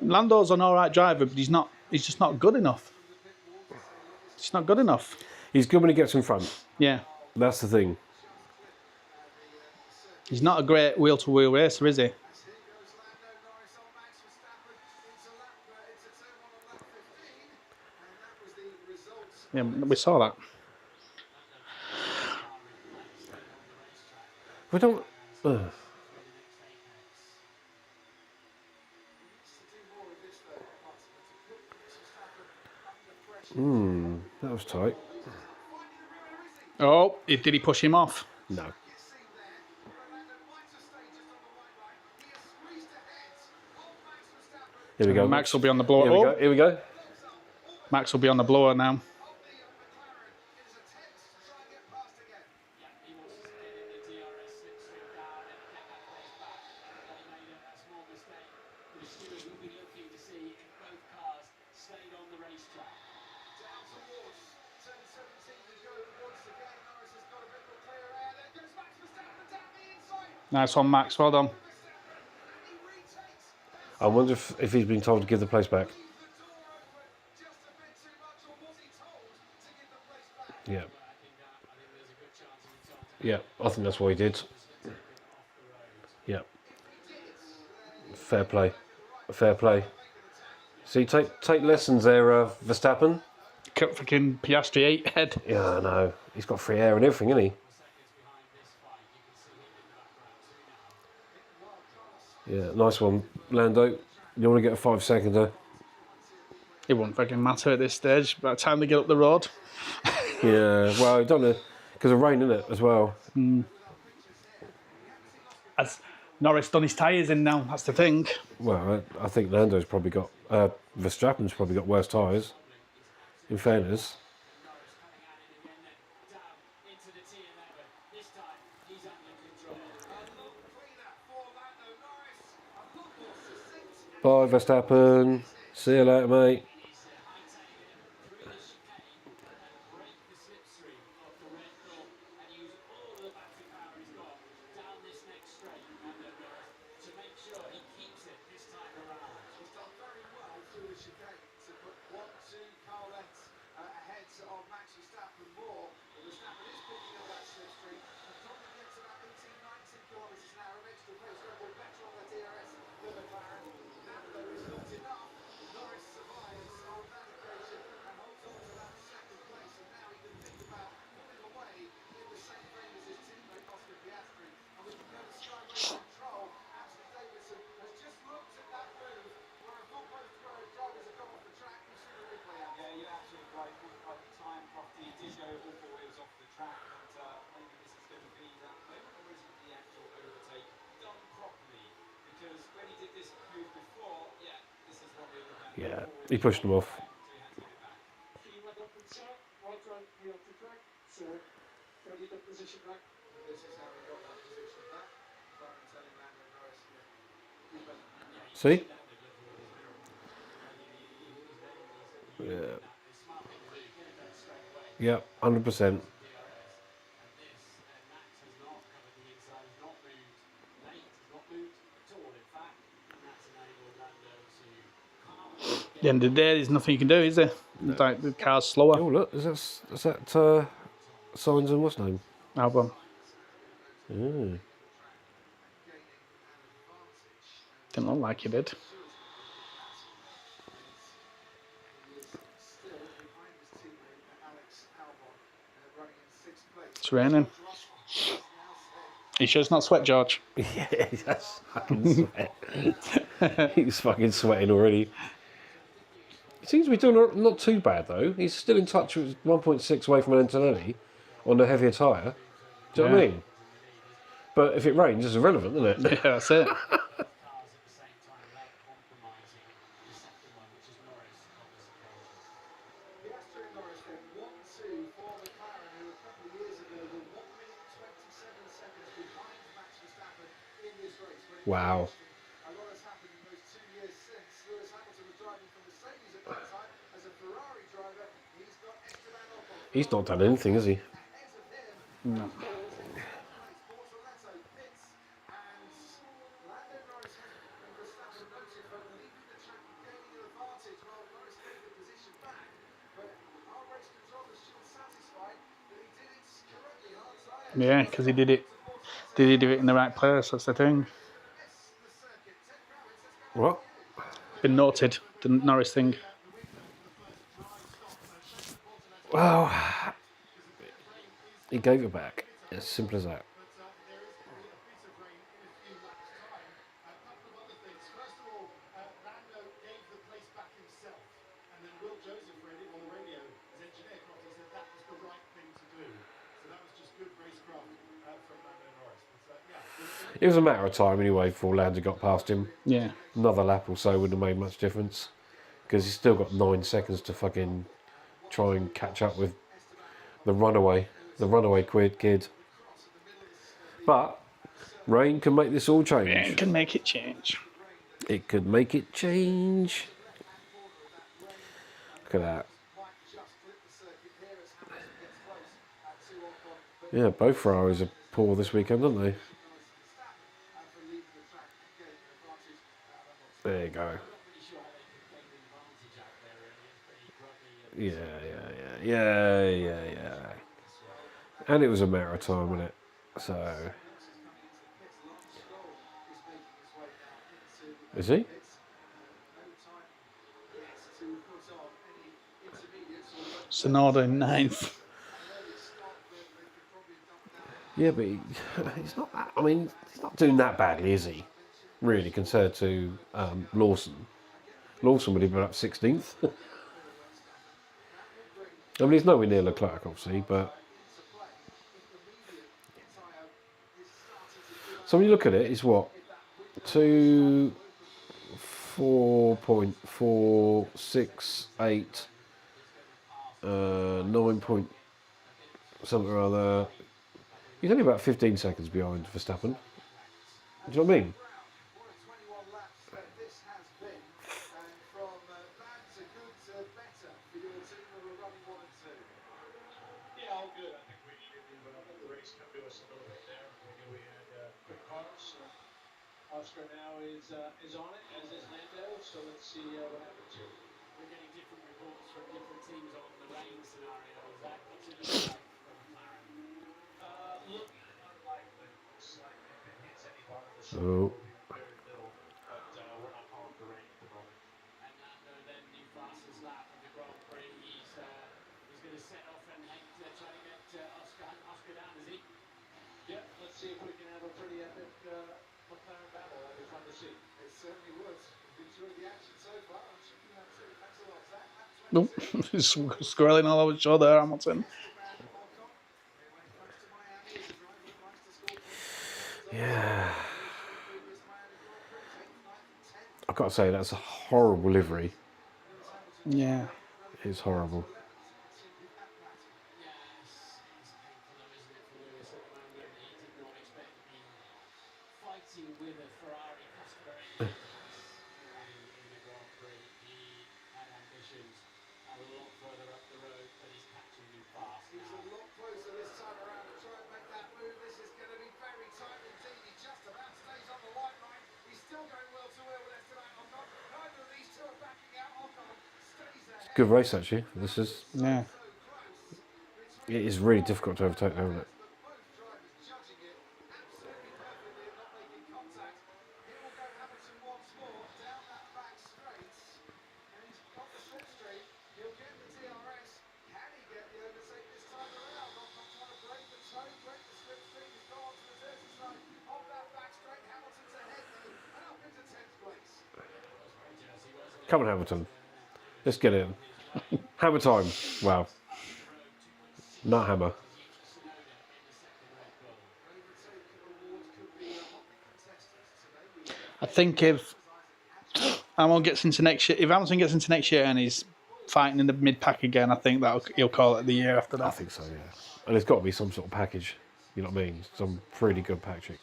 B: Lando's an all right driver, but he's not. He's just not good enough. It's not good enough.
A: He's good when he gets in front.
B: Yeah,
A: That's the thing.
B: he's not a great wheel-to-wheel racer, is he?
D: As here goes Lando Norris on Max Verstappen into turn 1 on lap 15, and that was the results.
B: Yeah, we saw that.
A: We don't. That was tight.
B: Oh, did he push him off?
A: No. Here we go.
B: Max will be on the blower.
A: Here we
B: Oh,
A: go. Here we go.
B: Max will be on the blower now. Nice one, Max. Well done.
A: I wonder if he's been told to give the place back. Yeah. Yeah, I think that's what he did. Yeah. Fair play. Fair play. See, take lessons there, Verstappen.
B: Cut fucking Piastri 8 head.
A: Yeah, I know. He's got free air and everything, isn't he? Yeah, nice one, Lando. You want to get a 5-seconder?
B: It won't fucking matter at this stage. By the time they get up the road.
A: Yeah, well, I don't know, because of rain, isn't it, as well?
B: Has Norris done his tyres in now? That's the thing.
A: Well, I think Lando's probably got, Verstappen's probably got worse tyres, in fairness. Bye, Verstappen. See you later, mate. Yeah, he pushed him off. See? Yeah. Yeah, 100%.
B: At the end of the day, there's nothing you can do, is there? Like, the car's slower.
A: Oh, look, is that Signs and what's name?
B: Album.
A: Mm.
B: Didn't look like you did. It's raining. You sure it's not sweat, George?
A: Yeah, that's fucking sweat. He's fucking sweating already. He seems to be doing not too bad though. He's still in touch with 1.6 away from Antonelli on the heavier tyre. Do you know what I mean? But if it rains, it's irrelevant, isn't it?
B: Yeah, that's it.
A: Wow. He's not done anything, has he?
B: No. Yeah, because he did it. Did he do it in the right place? That's the thing.
A: What?
B: Been noted, the Norris thing.
A: Well, he gave it back. As simple as that. It was a matter of time anyway before Lando got past him.
B: Yeah.
A: Another lap or so wouldn't have made much difference because he's still got 9 seconds to fucking try and catch up with the runaway kid. But rain can make this all change.
B: It can make it change.
A: It could make it change. Look at that. Yeah, both Ferraris are poor this weekend, aren't they? There you go. Yeah. And it was a matter of time, wasn't it? So. Is he?
B: Sonoda in 9th.
A: Yeah, but he's not that. I mean, he's not doing that badly, is he? Really, compared to Lawson. Lawson would have been up 16th. I mean, he's nowhere near Leclerc, obviously, but. So when you look at it, it's what? 4.468, 9 point something or other. He's only about 15 seconds behind Verstappen. Do you know what I mean?
E: Yeah, all good. I think we needed to let the race come to us a little bit there. We had quick cars. Oscar now is on it, as is Lando. So let's see what happens here.
F: We're getting different reports from different teams on the rain scenario. Zach, what's it look like from McLaren?
E: Looking unlikely. Looks like if it hits any part of the show,
A: Oh.
E: it will be very little. But we're not calling for rain at the moment.
F: And Lando then the fastest lap of the Grand Prix. He's going to set off and head to try to get Oscar down, is he?
E: Yeah, let's see if we can have a pretty epic McLaren battle. That'll be fun to see.
D: It certainly would. Enjoyed the action so far. I'm sure you have too. Thanks a lot, Zach.
B: Nope. Scrolling all over each other, Hamilton.
A: Yeah. I've got to say, that's a horrible livery.
B: Yeah.
A: It's horrible.
F: Fighting with a Ferrari customer in the Grand Prix. He had ambitions a lot further up the road, but he's catching you fast
D: He's a lot closer this time around to try and make that move. This is going to be very tight indeed. He just about stays on the white line. He's still going well to wheel with Esteban Ocon. Neither of these two are backing out. Ocon stays ahead.
A: Good race, actually. This is.
B: Yeah.
A: It is really difficult to overtake, isn't it? Come on, Hamilton. Let's get in. Hammer time. Wow. Not hammer.
B: I think if Hamilton gets into next year, and he's fighting in the mid pack again, I think that he'll call it the year after that.
A: I think so, yeah. And there's got to be some sort of package. You know what I mean? Some pretty good package.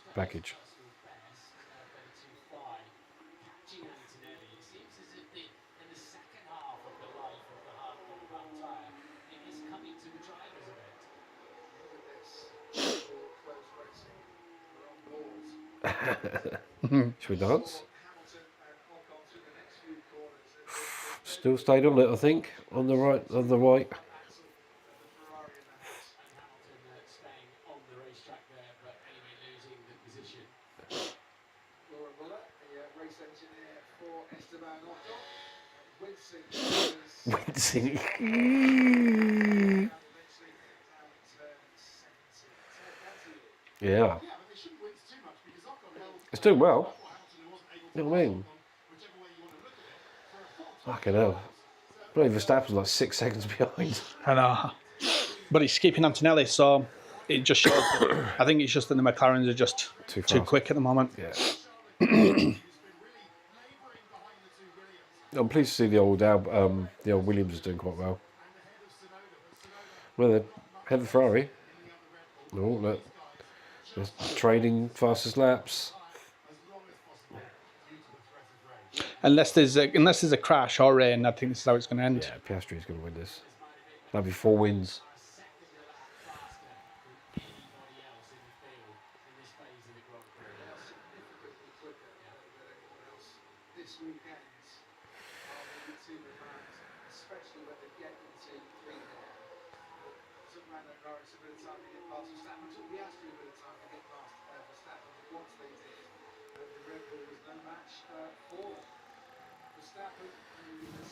F: catching Antonelli. It seems as if in the second half of the life of the hardcore pump tyre, it is coming to the drivers a bit.
A: Should we dance? Still stayed on it, I think. On the right.
F: Hamilton staying on the racetrack.
A: Wincing. Yeah. It's doing well. You know what I mean? Fucking hell. I believe Verstappen's like 6 seconds behind.
B: I know. But he's keeping Antonelli, so it just shows that I think it's just that the McLarens are just
A: Too
B: too
A: fast.
B: quick at the moment.
A: Yeah. I'm pleased to see the old Williams is doing quite well. Well, they're ahead of Ferrari. Oh, look. They're trading fastest laps.
B: Unless there's a crash or rain, I think this is how it's going to end.
A: Yeah, Piastri's going to win this. That'll be 4 wins.
D: This weekend, the two McLarens, especially when they get into clean air. Took Lando Norris a bit of time to get past Verstappen, took Piastri a bit of time to get past Verstappen, but once they did, the Red Bull was no match for Verstappen, who has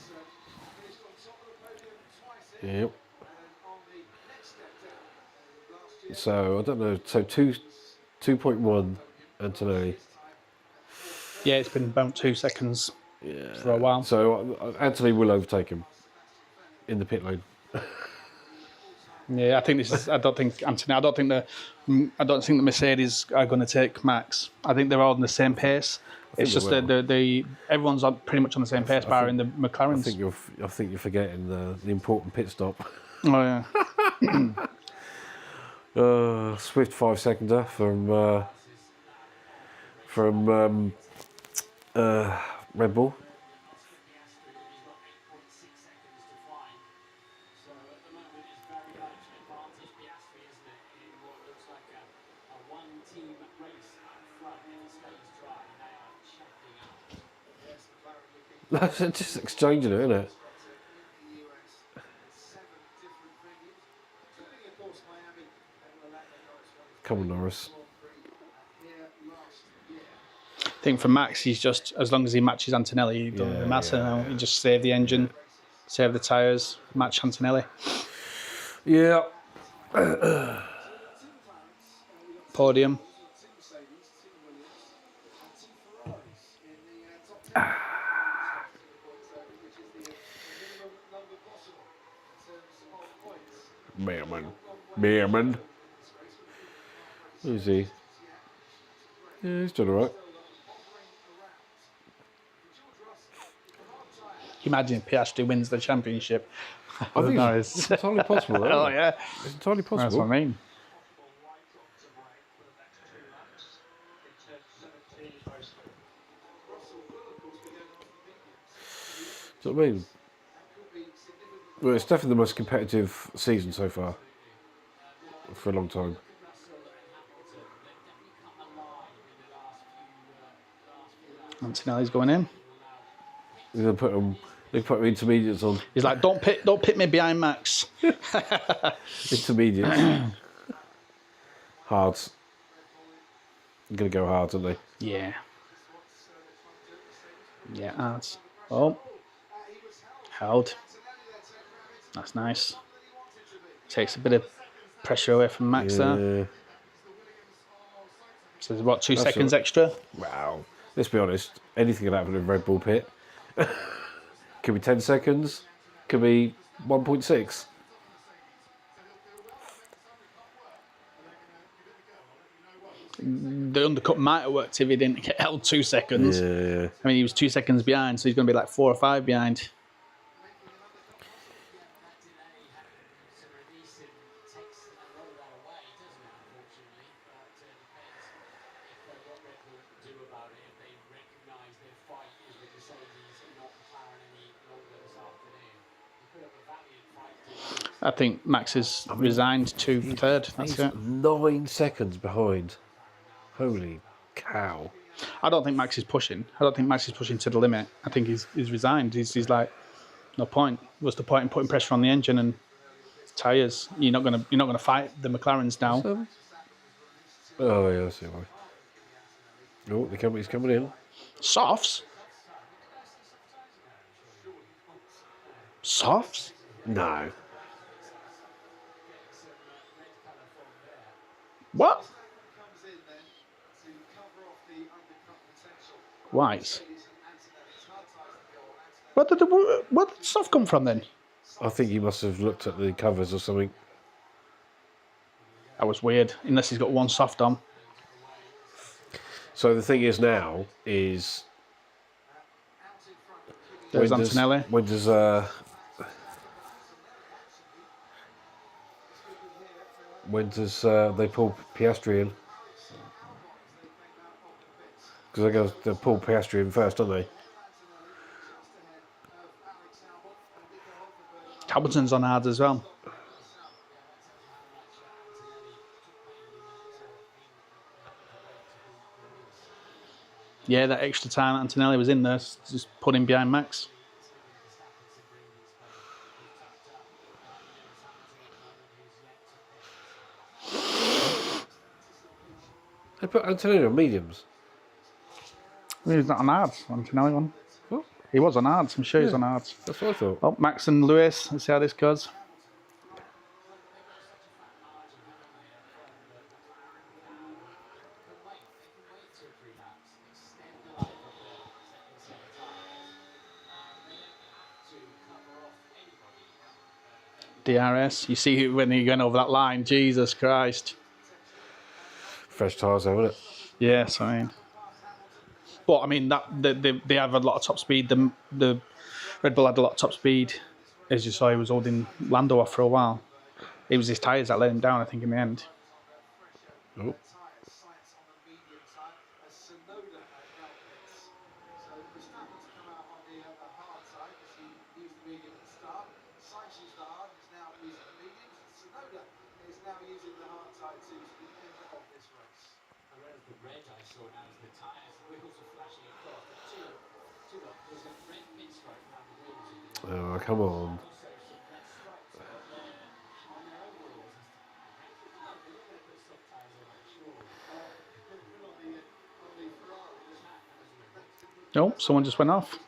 D: finished on top of the podium twice here.
A: Yep.
D: And on the next step down, last year.
A: So, I don't know. So, 2.1 Antonelli.
B: Yeah, it's been about 2 seconds for a while.
A: So, Anthony will overtake him in the pit lane.
B: Yeah, I think this is. I don't think Anthony. I don't think the Mercedes are going to take Max. I think they're all on the same pace. It's just
A: they
B: that everyone's pretty much on the same pace, barring the
A: I
B: McLarens.
A: think you're forgetting the important pit stop.
B: Oh yeah.
A: Swift 5 seconder from Red Bull. That's just exchanging it, isn't it? Come on, Norris.
B: I think for Max, he's just as long as he matches Antonelli, he doesn't really matter now. He just save the engine, save the tyres, match Antonelli.
A: Yeah.
B: Podium.
A: Beerman. Who's he? Yeah, he's done alright.
B: Imagine if Piastri wins the championship.
A: I think it's entirely possible. Isn't
B: Oh
A: it?
B: yeah,
A: It's entirely possible.
B: that's what I mean.
A: Do you know what I mean? Well, it's definitely the most competitive season so far for a long time.
B: Antonelli's going in.
A: They're going to put intermediates on.
B: He's like, don't pit me behind Max.
A: Intermediates. Hard. They're going to go hard, aren't they?
B: Yeah. Yeah, ads. Oh. Held. That's nice. Takes a bit of pressure away from Max there. So there's what, 2 seconds extra?
A: Wow. Let's be honest. Anything can happen in Red Bull pit. Could be 10 seconds. Could be 1.6.
B: The undercut might have worked if he didn't get held 2 seconds.
A: Yeah.
B: I mean, he was 2 seconds behind, so he's going to be like 4 or 5 behind. I think Max has resigned to third. That's
A: He's
B: it.
A: 9 seconds behind. Holy cow.
B: I don't think Max is pushing. I don't think Max is pushing to the limit. I think he's resigned. He's like, no point. What's the point in putting pressure on the engine and tyres? You're not gonna fight the McLarens now.
A: Oh, yeah, I see why. Oh, he's coming in.
B: Softs. Softs?
A: No.
B: What?
D: Comes in then to cover off the undercut potential.
B: Whites.
D: Mercedes and Antonelli's hard ties to go on.
B: Where did the soft come from then?
A: I think he must have looked at the covers or something.
B: That was weird. Unless he's got one soft on.
A: So the thing is now is
B: There's Antonelli.
A: when does they pull Piastri in? Because they pull Piastri in first, don't they?
B: Hamilton's on hard as well. Yeah, that extra time Antonelli was in there, just put him behind Max.
A: They put Antonelli on mediums.
B: I mean, he's not on hards, Antonelli one.
A: What?
B: He was on hards, I'm sure he's on hards.
A: That's what I thought.
B: Oh, Max and Lewis, let's see how this goes. DRS, you see when you're going over that line, Jesus Christ.
A: Fresh tyres, though, isn't it?
B: Yes, I mean. But I mean that they have a lot of top speed. The Red Bull had a lot of top speed. As you saw, he was holding Lando off for a while. It was his tyres that let him down, I think, in the end.
A: Oh. Oh, come on.
B: Oh, someone just went off.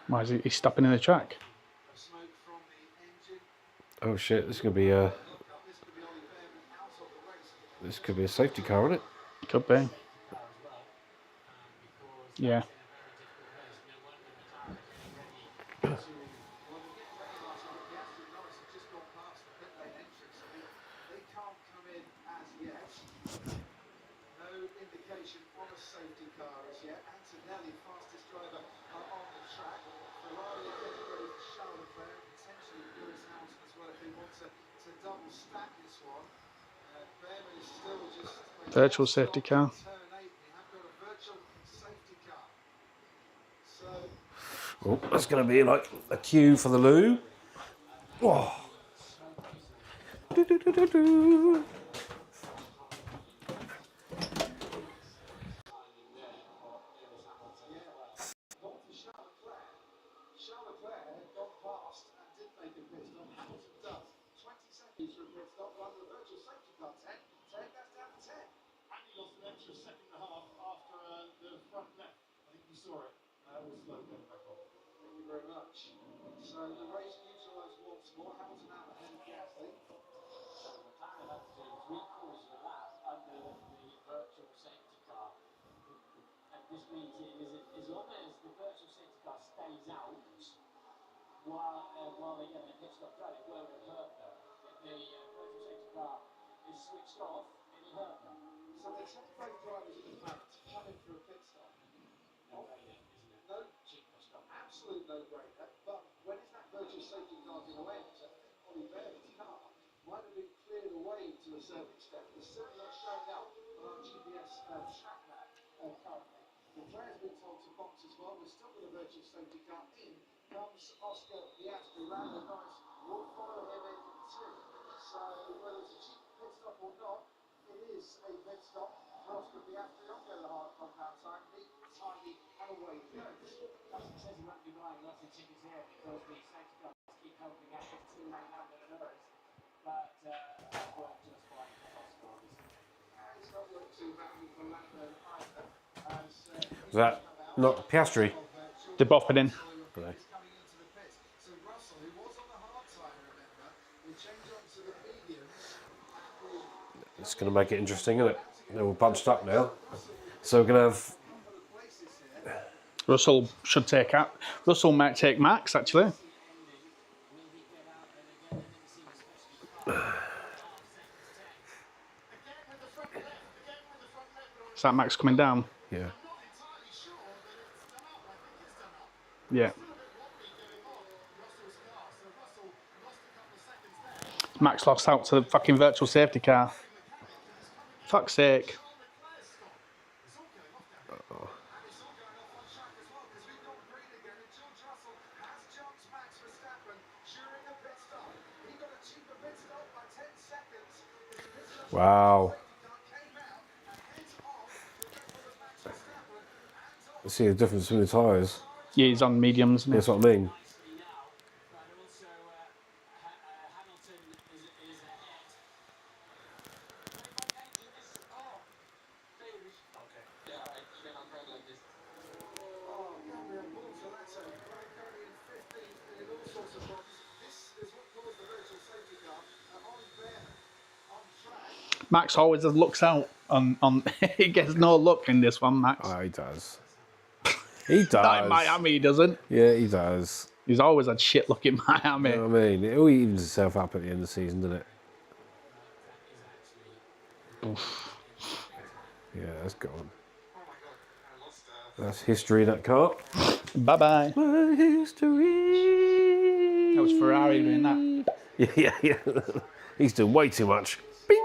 B: Why is he stopping in the track?
A: Oh shit! This is gonna be this could be a safety car, isn't it?
B: Could be. Yeah.
D: Indication of a safety car as yet. Antonelli, fastest driver on the track. Ferrari getting ready for Charles Leclerc, potentially Lewis Hamilton as well if he wants to double stack this one. Behrman is still just
B: Virtual safety car.
D: turn 8. We have got a virtual safety car. So
A: Oh, that's gonna be like a cue for the loo. Oh. Do-do-do-do-do.
D: Charles Leclerc got past and did make a pit stop. Hamilton does. 20 seconds for a pit stop under the virtual safety car. 10. That's down to 10.
F: And he lost an extra second and a half after the front left. I think you saw it. It was slow going back off.
D: Thank you very much. So the race neutralised once more. Hamilton out ahead of Gasly.
F: So McLaren had to do 3/4 of a lap under the virtual safety car. And this means as long as the virtual safety car stays out while they get their pit stop done, it won't hurt them. If the virtual safety car is switched off, it'll hurt them.
D: So they take both drivers at the front to come in for a pit stop.
F: No-brainer, isn't it?
D: No,
F: Cheap pit stop.
D: absolute no-brainer. But when is that virtual safety car going to end? I think Ollie Behrman's car might have been cleared away to a certain extent. It's certainly not showing up on our GPS track map currently. Leclerc's been told to box as well. We're still with a virtual safety car. In comes Oscar Piastri. Lando Norris will follow him in too. So whether it's a cheap pit stop or not, it is a pit stop for Oscar Piastri. On the hard compound time, neat, tidy, and away he goes.
F: As it says, he won't be buying lots of tickets here because the safety cars keep helping out to Lando Norris. But that worked just fine for Oscar, obviously.
A: that not Piastri?
B: They're both been in.
A: Okay.
D: coming into the pits. So Russell, who was on the hard tyre, remember, will change on to the mediums.
A: It's going to make it interesting, isn't it? They're all bunched up now. So we're going to have...
B: Russell should take out. Russell might take Max, actually. Is that Max coming down?
A: Yeah.
B: Yeah. Max lost out to the fucking virtual safety car. Fuck's sake.
A: Wow. See the difference between the tyres.
B: Yeah, he's on mediums. Isn't he?
A: That's what I mean.
B: Max always looks out on he gets no luck in this one, Max.
A: Oh, he does. He does.
B: Not in Miami, he doesn't.
A: Yeah, he does.
B: He's always had shit luck in Miami.
A: You know what I mean? It all evens itself up at the end of the season, doesn't it? Yeah, that's gone. That's history, that car.
B: Bye-bye.
A: History.
B: That was Ferrari doing that.
A: Yeah. He's doing way too much. Bing.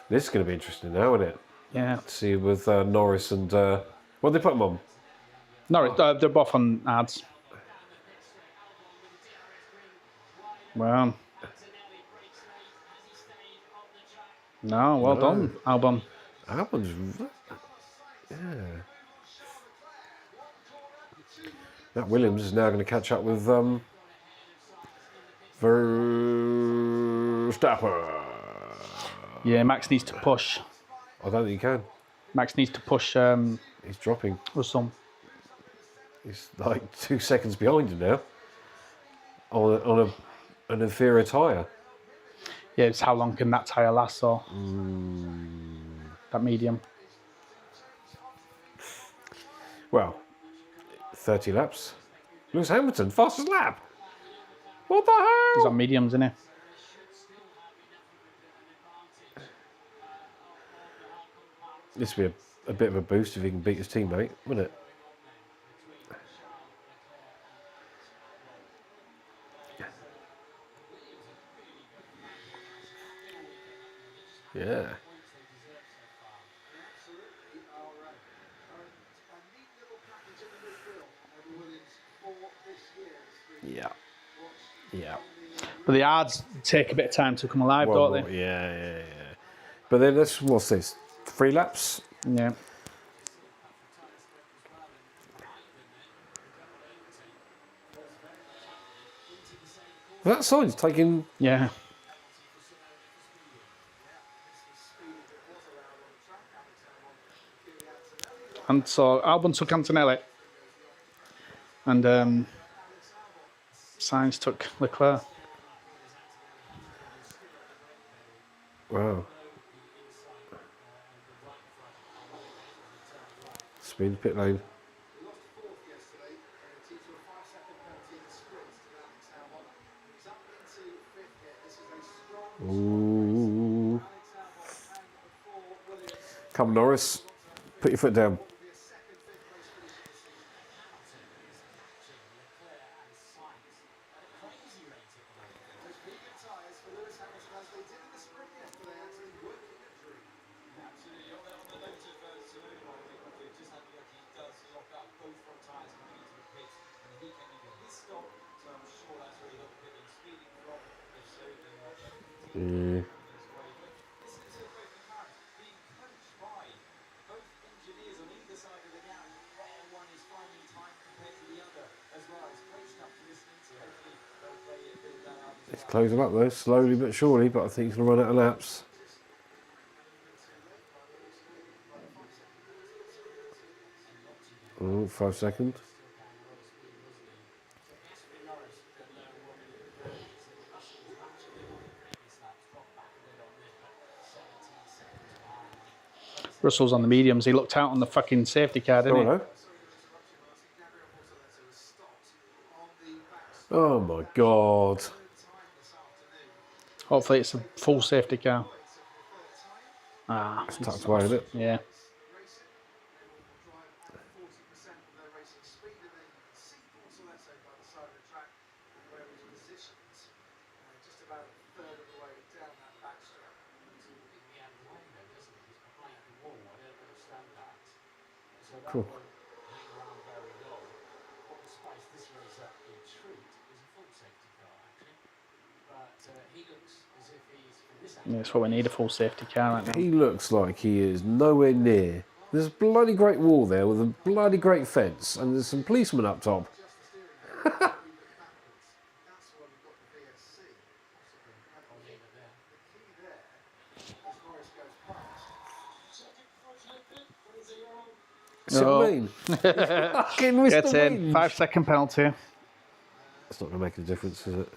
A: This is going to be interesting now, isn't it?
B: Yeah.
A: See with Norris and... what did they put them on?
B: No, they're both on ads. Well. No, well done, Albon.
A: Albon's... Yeah. That Williams is now going to catch up with Verstappen.
B: Yeah, Max needs to push.
A: I don't think he can.
B: Max needs to push
A: He's dropping.
B: Russell.
A: He's like 2 seconds behind him now. On an inferior tyre.
B: Yeah, it's how long can that tyre last, so. That medium.
A: Well, 30 laps. Lewis Hamilton, fastest lap. What the hell?
B: He's on mediums, isn't he?
A: This would be a bit of a boost if he can beat his teammate, wouldn't it? Yeah. Yeah.
B: But the ads take a bit of time to come alive, don't they?
A: Yeah. But then what's this? 3 laps?
B: Yeah.
A: That sign's taking...
B: Yeah. And so Albon took Antonelli. And Sainz took Leclerc.
A: Wow. Speed pit lane. Ooh. Come Norris, put your foot down. Yeah. It's closing up though, slowly but surely, but I think he's going to run out of laps. Oh, 5 seconds.
B: Russell's on the mediums. He looked out on the fucking safety car, didn't
A: Oh,
B: he?
A: hello. Oh my god.
B: Hopefully it's a full safety car. Ah,
A: It's
B: he's
A: tucked away a
B: off.
A: bit.
B: Yeah.
A: Cool.
B: Yeah, that's what we need, a full safety car right now.
A: He looks like he is nowhere near. There's a bloody great wall there with a bloody great fence, and there's some policemen up top. See what I mean? Fucking
B: Gets
A: Mr.
B: in.
A: Wind.
B: 5-second penalty.
A: It's not going to make a difference, is it?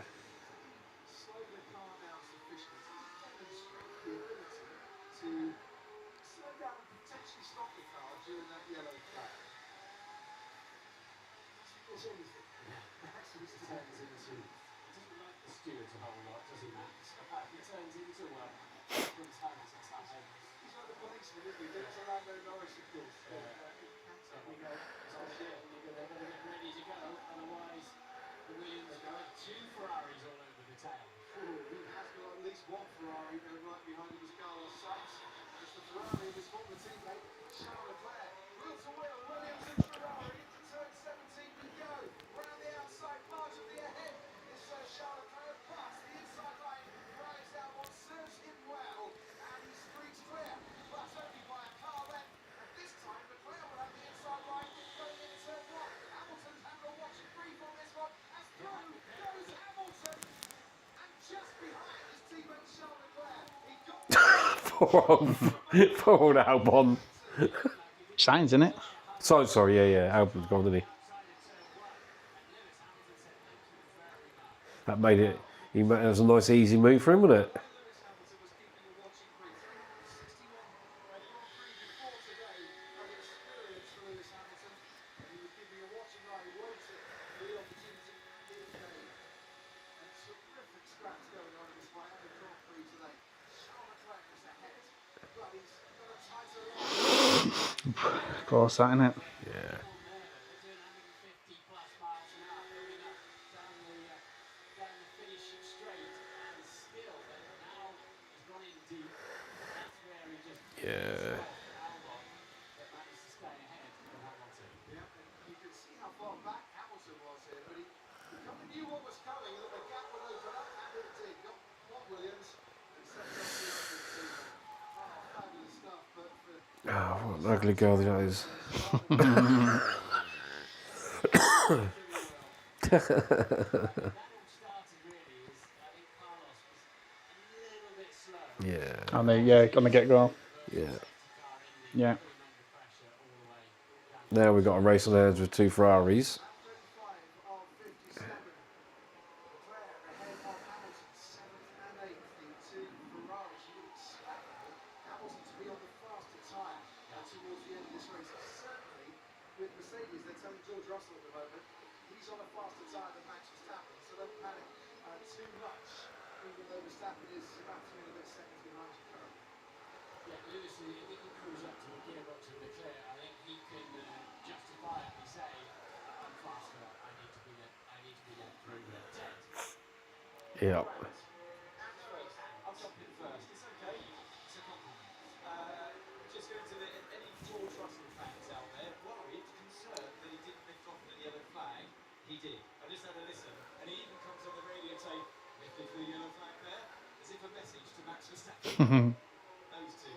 A: Poor old Albon.
B: Signs, isn't it?
A: Sorry, yeah. Albon's gone, didn't he? That made it. That was a nice, easy move for him, wasn't it?
B: Close that, innit?
A: Yeah. Yeah. Oh, what an ugly girl that is. Yeah.
B: On the get-go.
A: Yeah.
B: Yeah.
A: Now we've got a race on hands with 2 Ferraris. Yeah.
E: Just going to any George Russell fans out there worried, concerned that he didn't lift off the yellow flag? He did. I just had a listen, and he even comes on the radio saying, lifted the yellow flag there, as if a message to Max Verstappen. Those two.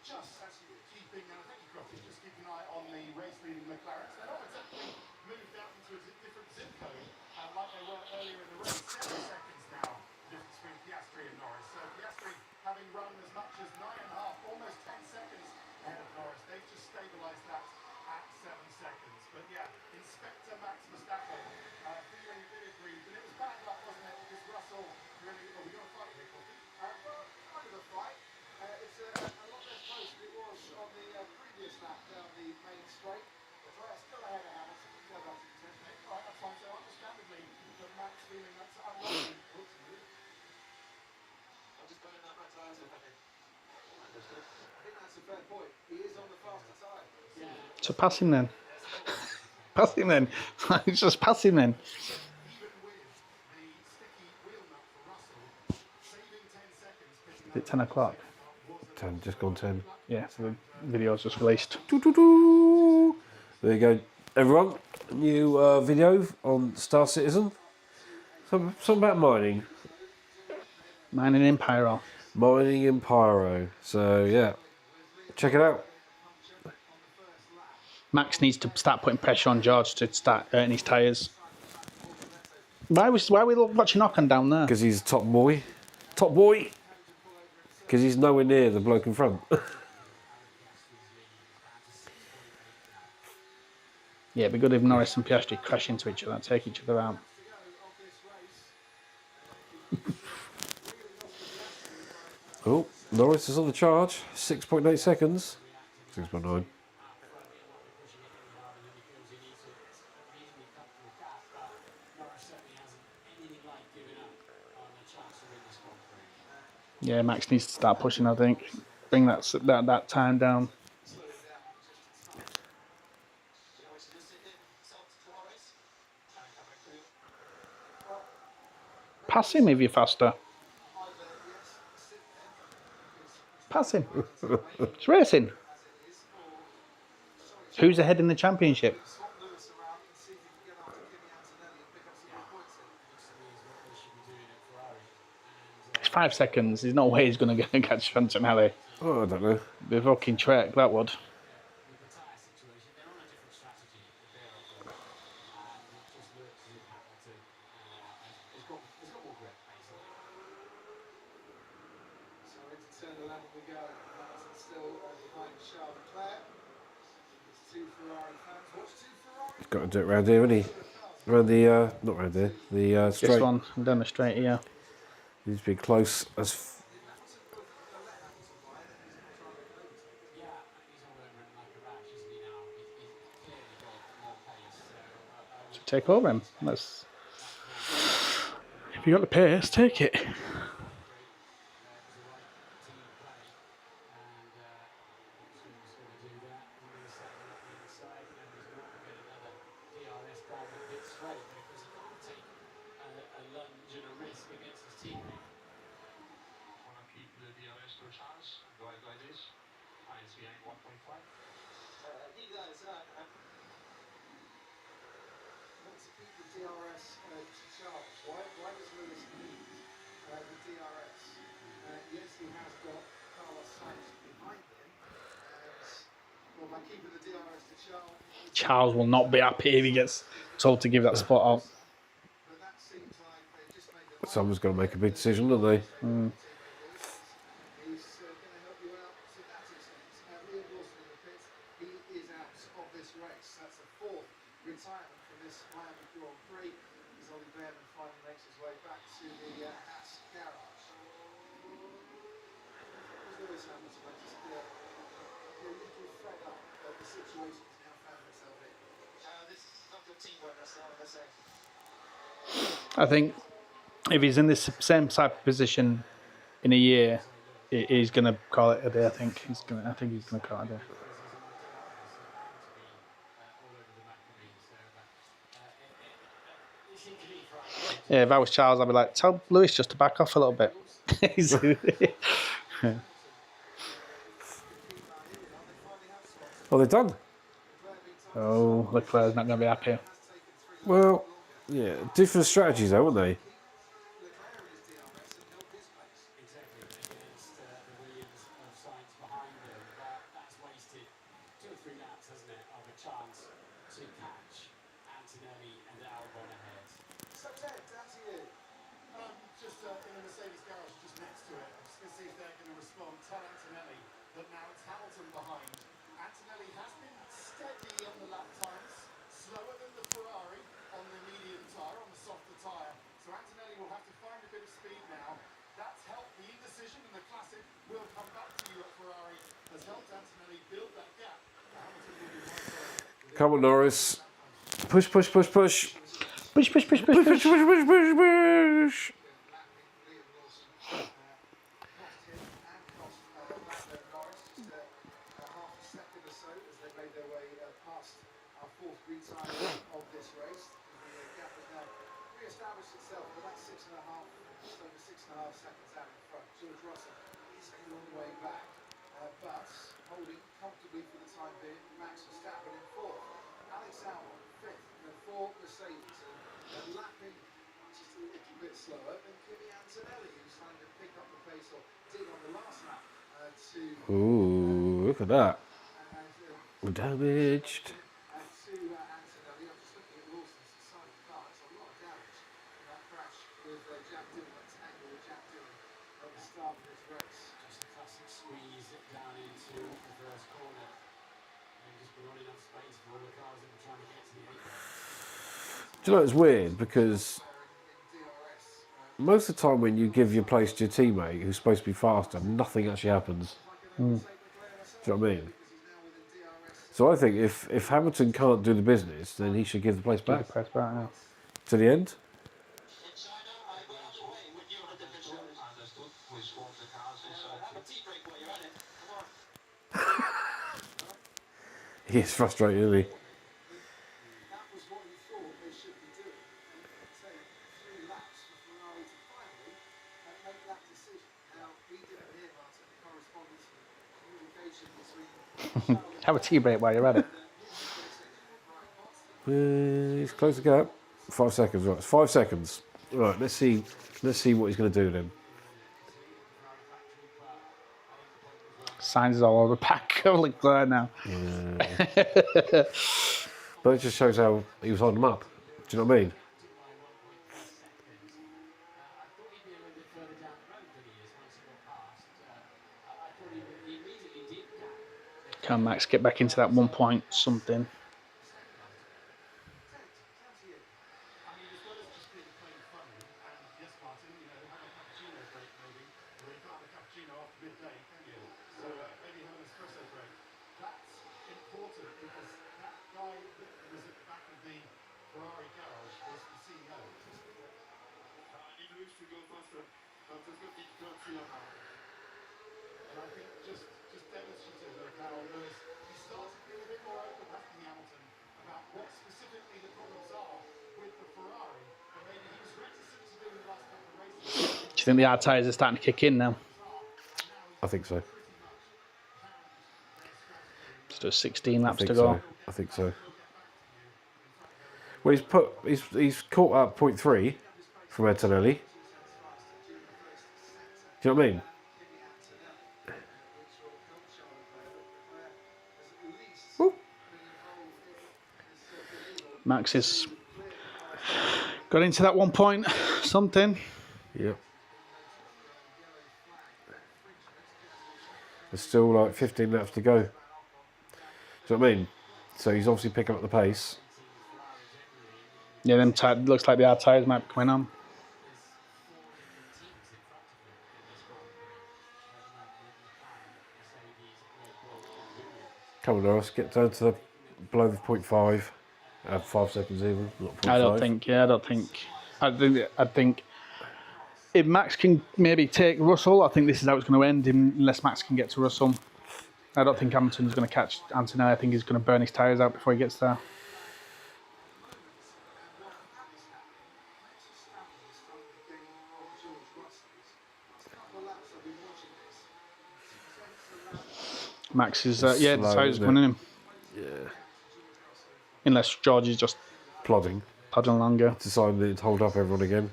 D: Just keeping, and thank you, Crofty, just keep an eye on the race-leading McLarens. They're not exactly moved out into a different zip code like they were earlier in the race. 7 seconds now, difference between Piastri and Norris. So Piastri think that's a fair point. He is on the faster tyre.
B: So pass him then. Pass him then. Just pass him then.
D: Even with the sticky wheel nut for Russell, saving 10 seconds.
B: Is it 10 o'clock?
A: 10, just gone 10.
B: Yeah, so the video's just released.
A: Doo-doo-doo. There you go, everyone. New video on Star Citizen. Something about mining.
B: Mining in Pyro.
A: Mining in Pyro. So, yeah. Check it out.
B: Max needs to start putting pressure on George to start hurting his tyres. Why are we watching Ocon down there?
A: Because he's top boy. Top boy! Because he's nowhere near the bloke in front.
B: Yeah, it'd be good if Norris and Piastri crash into each other and take each other out.
A: Oh, Norris is on the charge. 6.8 seconds. 6.9.
B: Yeah, Max needs to start pushing, I think. Bring that time down. Pass him if you're faster. Pass him. It's racing. Who's ahead in the championship? It's 5 seconds. There's no way he's going to catch Fantinelli.
A: Oh, I don't know.
B: The fucking track, that would.
D: Turn 11 we go. That's still behind Charles Leclerc. It's 2 Ferrari fans. What's 2 Ferrari?
A: Got to do it round here, isn't he? Around the, not round here, the straight.
B: This one, I'm down the straight here.
A: Needs to be close as.
B: So take over him. Let's. If you got the pace, take it.
D: Let's keep the DRS to Charles. Why does Lewis need the DRS? Yes, he has got Carlos Sainz behind him. Well, by keeping the DRS to Charles,
B: Charles will not be happy if he gets told to give that spot out.
D: but that seems like they just made the
A: Someone's got to make a big decision, don't they?
D: he's going to help you out to that extent. Liam Lawson in the pits, he is out of this race. That's the 4th retirement from this Miami Grand Prix. As Ollie Behrman finally makes his way back to the Haas garage. Lewis Hamilton went to a little fed up of the situation he's now found himself in. This is not good teamwork, that's all I'm going to say.
B: I think if he's in this same type of position in a year, he's going to call it a day. I think he's going to call it a day. Yeah, if I was Charles, I'd be like, tell Lewis just to back off a little bit.
A: Oh, they're done.
B: Oh, Leclerc's not going to be happy.
A: Well, yeah, different strategies though, aren't they?
D: So Ted, down to you. Just in the Mercedes garage just next to it. I'm just going to see if they're going to respond. Tell Antonelli that now it's Hamilton behind. Antonelli has been steady on the lap times, slower than the Ferrari on the medium tyre, on the softer tyre. So Antonelli will have to find a bit of speed now. That's helped the indecision in the Classic. We'll come back to you at Ferrari. Has helped Antonelli build that gap. Hamilton will be right there.
A: Come on, Norris. Push, push, push, push.
B: Push, push, push, push,
A: Push, push,
B: push.
A: push, push, push, push.
D: established itself with about 6.5, just over 6.5 seconds out in front. George Russell is a long way back, but holding comfortably for the time being. Max Verstappen in fourth, Alex Albon fifth, for Mercedes, and lapping just a little bit slower than Kimi Antonelli, who's starting to pick up the pace, or did on the last lap,
A: Ooh, look at that. Damaged.
D: to Antonelli. I'm just looking at Lawson's side of the car. It's a lot of damage in that crash with Jack Dillon, that tangle with Jack Dillon at the start of this race.
F: Just a classic squeeze down into the first corner. And just been running out of space for all the cars that were trying to get to the apron.
A: Do you know it's weird because most of the time when you give your place to your teammate who's supposed to be faster, nothing actually happens. Do you know what I mean? So I think if Hamilton can't do the business, then he should give the place back
B: Press back now.
A: to the end. He is frustrated, isn't he?
D: That was what you thought they should be doing. And take 3 laps for Ferrari to finally make that decision. Now, we didn't hear, Martin, the correspondence and communication between
B: Have a tea break while you're at it.
A: He's close the gap. 5 seconds, right? It's 5 seconds. Right, let's see what he's going to do then.
B: Signs all over the pack of Leclerc now.
A: But it just shows how he was holding him up. Do you know what I mean?
B: Can Max get back into that 1 point something? Do you think the hard tyres are starting to kick in now?
A: I think so.
B: Still 16 laps
A: I think
B: to go.
A: so. I think so. Well, he's caught up 0.3 from Antonelli. Do you know what I mean? Woo.
B: Max has got into that 1 point something.
A: Yep. There's still like 15 laps to go. Do you know what I mean? So he's obviously picking up the pace.
B: Yeah, them looks like the hard tyres might be coming on.
A: Come on, Norris, get down to below the 0.5. 5 seconds even, not 0.5.
B: I think if Max can maybe take Russell, I think this is how it's going to end unless Max can get to Russell. I don't think Hamilton's going to catch Antonelli. I think he's going to burn his tyres out before he gets there. Max is, yeah, the
A: Slow,
B: tyres
A: isn't
B: coming
A: it?
B: in him.
A: Yeah.
B: Unless George is just
A: Plodding.
B: plodding longer.
A: Decided to hold up everyone again.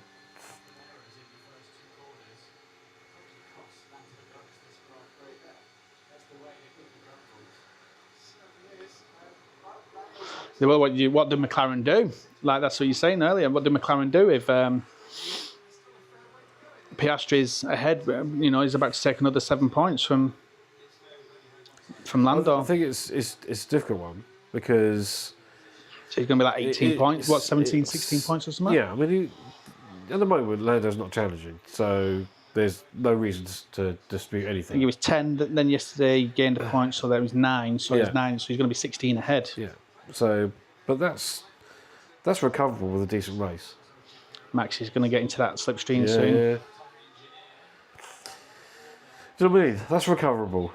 B: Well, what did McLaren do? Like, that's what you're saying earlier. What did McLaren do if Piastri's ahead? You know, he's about to take another 7 points from Lando.
A: I think it's a difficult one because
B: So he's going to be like 18 points. What, 17, 16 points or something?
A: yeah, I mean, at the moment Lando's not challenging, so there's no reason to dispute
B: I think
A: anything.
B: he was 10. Then yesterday he gained a point, so that was 9. So
A: Yeah.
B: he's 9. So he's going to be 16 ahead.
A: Yeah. So, but that's recoverable with a decent race.
B: Max is going to get into that slipstream
A: Yeah.
B: soon.
A: Do you know what I mean? That's recoverable.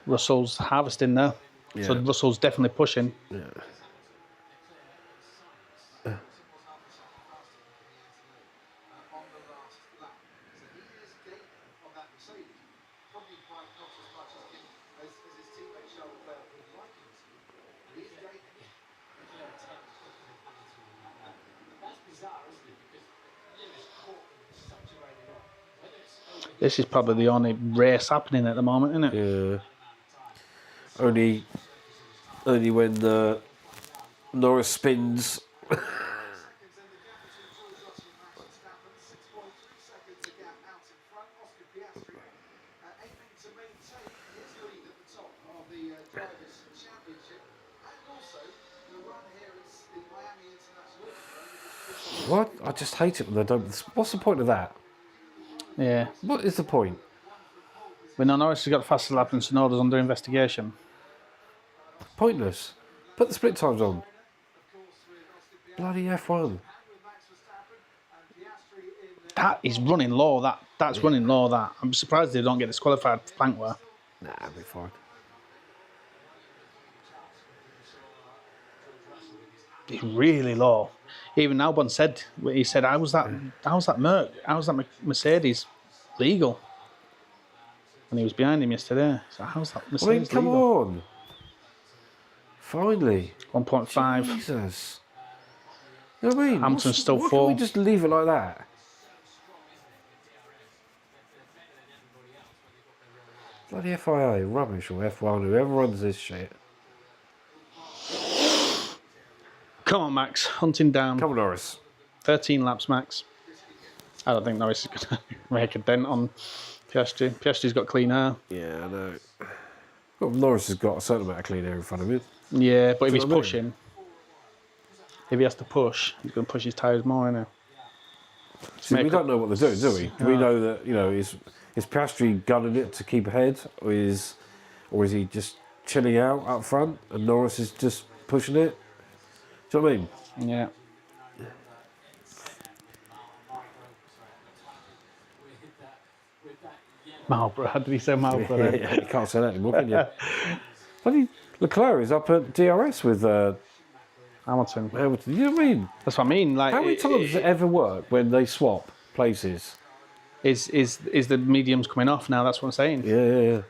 B: Russell's harvesting there. So Russell's definitely pushing.
A: Yeah.
D: on the last lap. So he is gaining on that Mercedes, probably by not as much as his teammate Charles Leclerc would like him to. But he's gaining.
F: That's bizarre, isn't it? Because Lewis caught them such a way off. Whether it's over
B: This is probably the only race happening at the moment, isn't it?
A: Yeah. Only when Norris spins.
D: Seconds and the gap between George Russell and Max Verstappen, 6.3 seconds the gap out in front. Oscar Piastri aiming to maintain his lead at the top of the Drivers' Championship. And also, the run here is the Miami International Auto.
A: What? I just hate it when they don't. What's the point of that?
B: Yeah.
A: What is the point?
B: We know Norris has got the fastest lap and Tsunoda's under investigation.
A: Pointless. Put the split times on. Bloody F1.
B: That is running low. That's running low. That I'm surprised they don't get disqualified for plank wear.
A: Nah, I'll be fine.
B: It's really low. Even Albon said, he said, how's that Mercedes legal? And he was behind him yesterday. So how's that
A: I
B: Mercedes
A: mean, come
B: legal?
A: on. Finally.
B: 1.5.
A: Jesus. You know what I mean?
B: Hampton's still
A: why
B: full.
A: can't we just leave it like that? Bloody FIA, rubbish, or F1, whoever runs this shit.
B: Come on, Max. Hunting down.
A: Come on, Norris.
B: 13 laps, Max. I don't think Norris is going to make a dent on Piastri. Piastri's got clean air.
A: Yeah, I know. Well, Norris has got a certain amount of clean air in front of him.
B: Yeah, but if
A: Do you
B: he's
A: know what I mean?
B: pushing, if he has to push, he's going to push his tyres more, isn't he?
A: See, we don't know what they're doing, do we? Do we know that, is Piastri gunning it to keep ahead, or is he just chilling out up front and Norris is just pushing it? Do you know what I mean?
B: Yeah. Marlborough. How did he say Marlborough then?
A: Yeah, you can't say that anymore, can you? Bloody Leclerc is up at DRS with
B: Hamilton.
A: Hamilton. You know what I mean?
B: That's what I mean. Like,
A: How many times does it ever work when they swap places?
B: is the mediums coming off now? That's what I'm saying.
A: Yeah.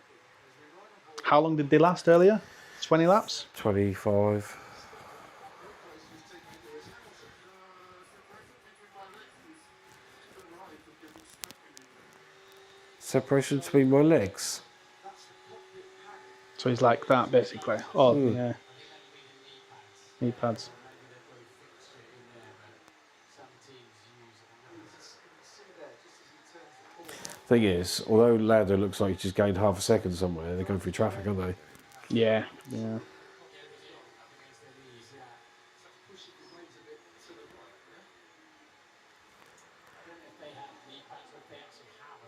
B: How long did they last earlier? 20 laps?
A: 25. Separation between my legs.
B: So he's like that, basically. Oh, yeah. Knee pads.
A: Thing is, although Lando looks like he's just gained half a second somewhere, they're going through traffic, aren't they?
B: Yeah. Yeah.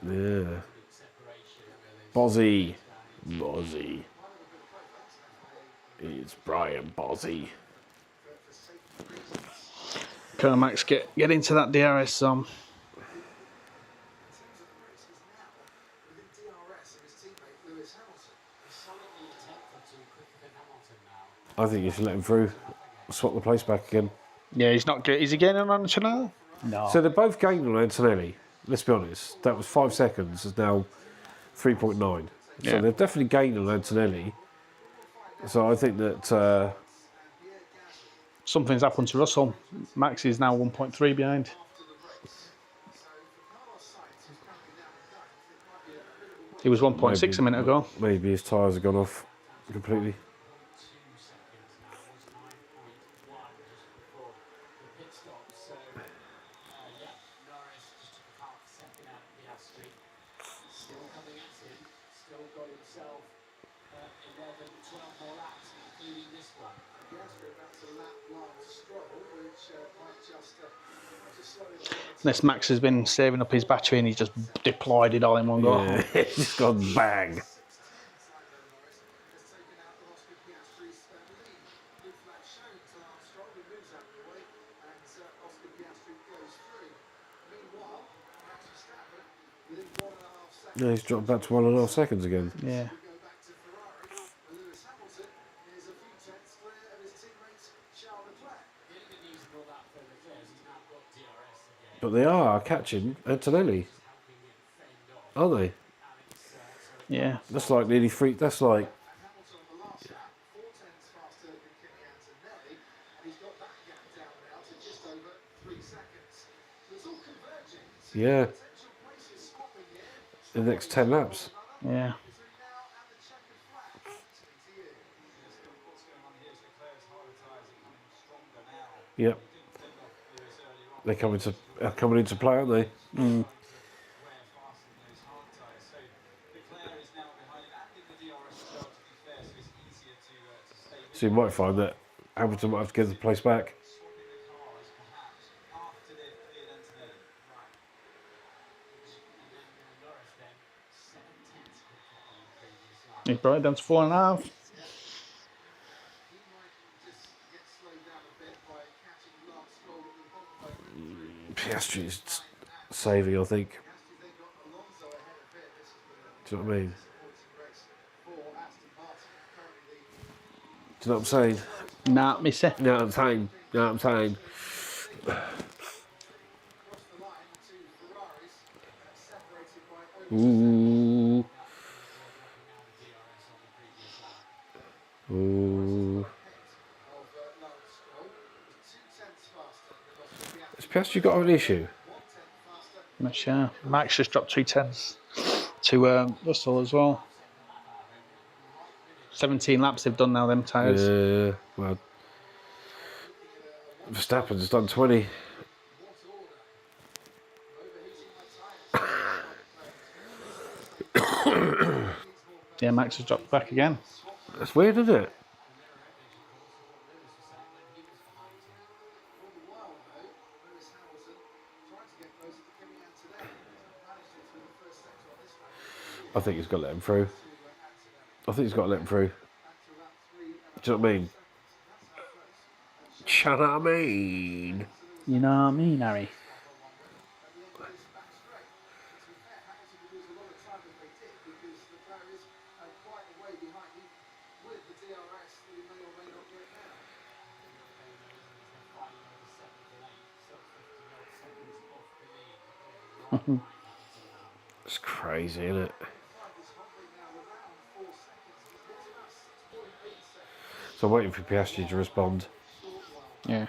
A: Yeah. Bozzy. It's Brian Bozzy.
B: Come on, Max, get into that DRS zone.
A: I think you should let him through. Swap the place back again.
B: Yeah, he's not good. Is he gaining on Chanel? No.
A: So they're both gaining on Antonelli. Let's be honest. That was 5 seconds. It's now 3.9. So
B: Yeah.
A: they're definitely gaining on Antonelli. So I think that
B: Something's happened to Russell. Max is now 1.3 behind. He was 1.6 a minute ago.
A: maybe his tyres have gone off completely.
B: This Max has been saving up his battery and he's just deployed it all in one go.
A: Yeah, it's just gone bang. Yeah, he's dropped back to 1.5 seconds again.
B: Yeah.
A: But they are catching Antonelli, aren't they?
B: Yeah.
A: That's like nearly 3. That's like,
D: Hamilton on the last lap, 4 tenths faster than Kimi Antonelli, and he's got that gap down now to just over 3 seconds. So it's all converging. So
A: yeah,
D: potential places swapping here.
A: the next 10 laps.
B: Yeah.
D: Between now and the checkered flag. Speak to you.
E: Yes, what's going on here is Leclerc's harder tyres are coming stronger now.
A: Yep,
E: He couldn't fend off Lewis earlier on.
A: they're coming into play, aren't they?
E: Trying to wear fast on those hard tyres. So Leclerc is now behind him and in the DRS as well, to be fair, so it's easier to stay with
A: So you might find that Hamilton might have to give the place back.
E: swapping the cars perhaps after they've cleared Antonelli.
F: Right. And then Norris then 7 tenths quicker on the previous lap.
B: He brought it down to 4.5.
D: He might just get slowed down a bit by catching Lance Stroll at the bottom moment.
A: Piastri's saving, I think.
D: Piastri then got Alonso ahead of him. This has been a
A: Do you know what I mean?
D: disappointing race for Aston Martin. Currently
A: Do you know what I'm saying?
B: Nah, missy.
A: No, I'm saying. No, I'm saying.
D: across the line to Ferraris, separated by over
A: Ooh.
F: Now the DRS on the previous lap.
A: Ooh.
D: of Lance Stroll. Was 2 tenths faster than Oscar Piastri.
A: Has Piastri got an issue?
D: 1 tenth faster.
B: Not sure. Max just dropped 3 tenths to Russell as well. 17 laps they've done now, them tyres.
A: Yeah, well, Verstappen's done 20.
B: Yeah, Max has dropped back again.
A: That's weird, isn't it?
D: All the while, though, Lewis Hamilton trying to get closer to Kimi Antonelli. He's not managed it through the first sector on this one.
A: I think he's got to let him through. I think he's got to let him through.
D: Back to lap 3 and
A: Do you know what I mean?
D: that's how close.
A: Do you know what I mean?
B: You know what I mean, Harry?
D: At the end of this back straight. To be fair, Hamilton would lose a lot of time if they did, because the car is quite a way behind him with the DRS that he may or may not get now.
F: Fighting over 7th and 8th, so 50 odd seconds off the lead.
A: It's crazy, isn't it?
D: Is hovering now around 4 seconds. He's about 6.8 seconds.
A: So I'm waiting for Piastri to respond.
D: Short while.
B: Yeah.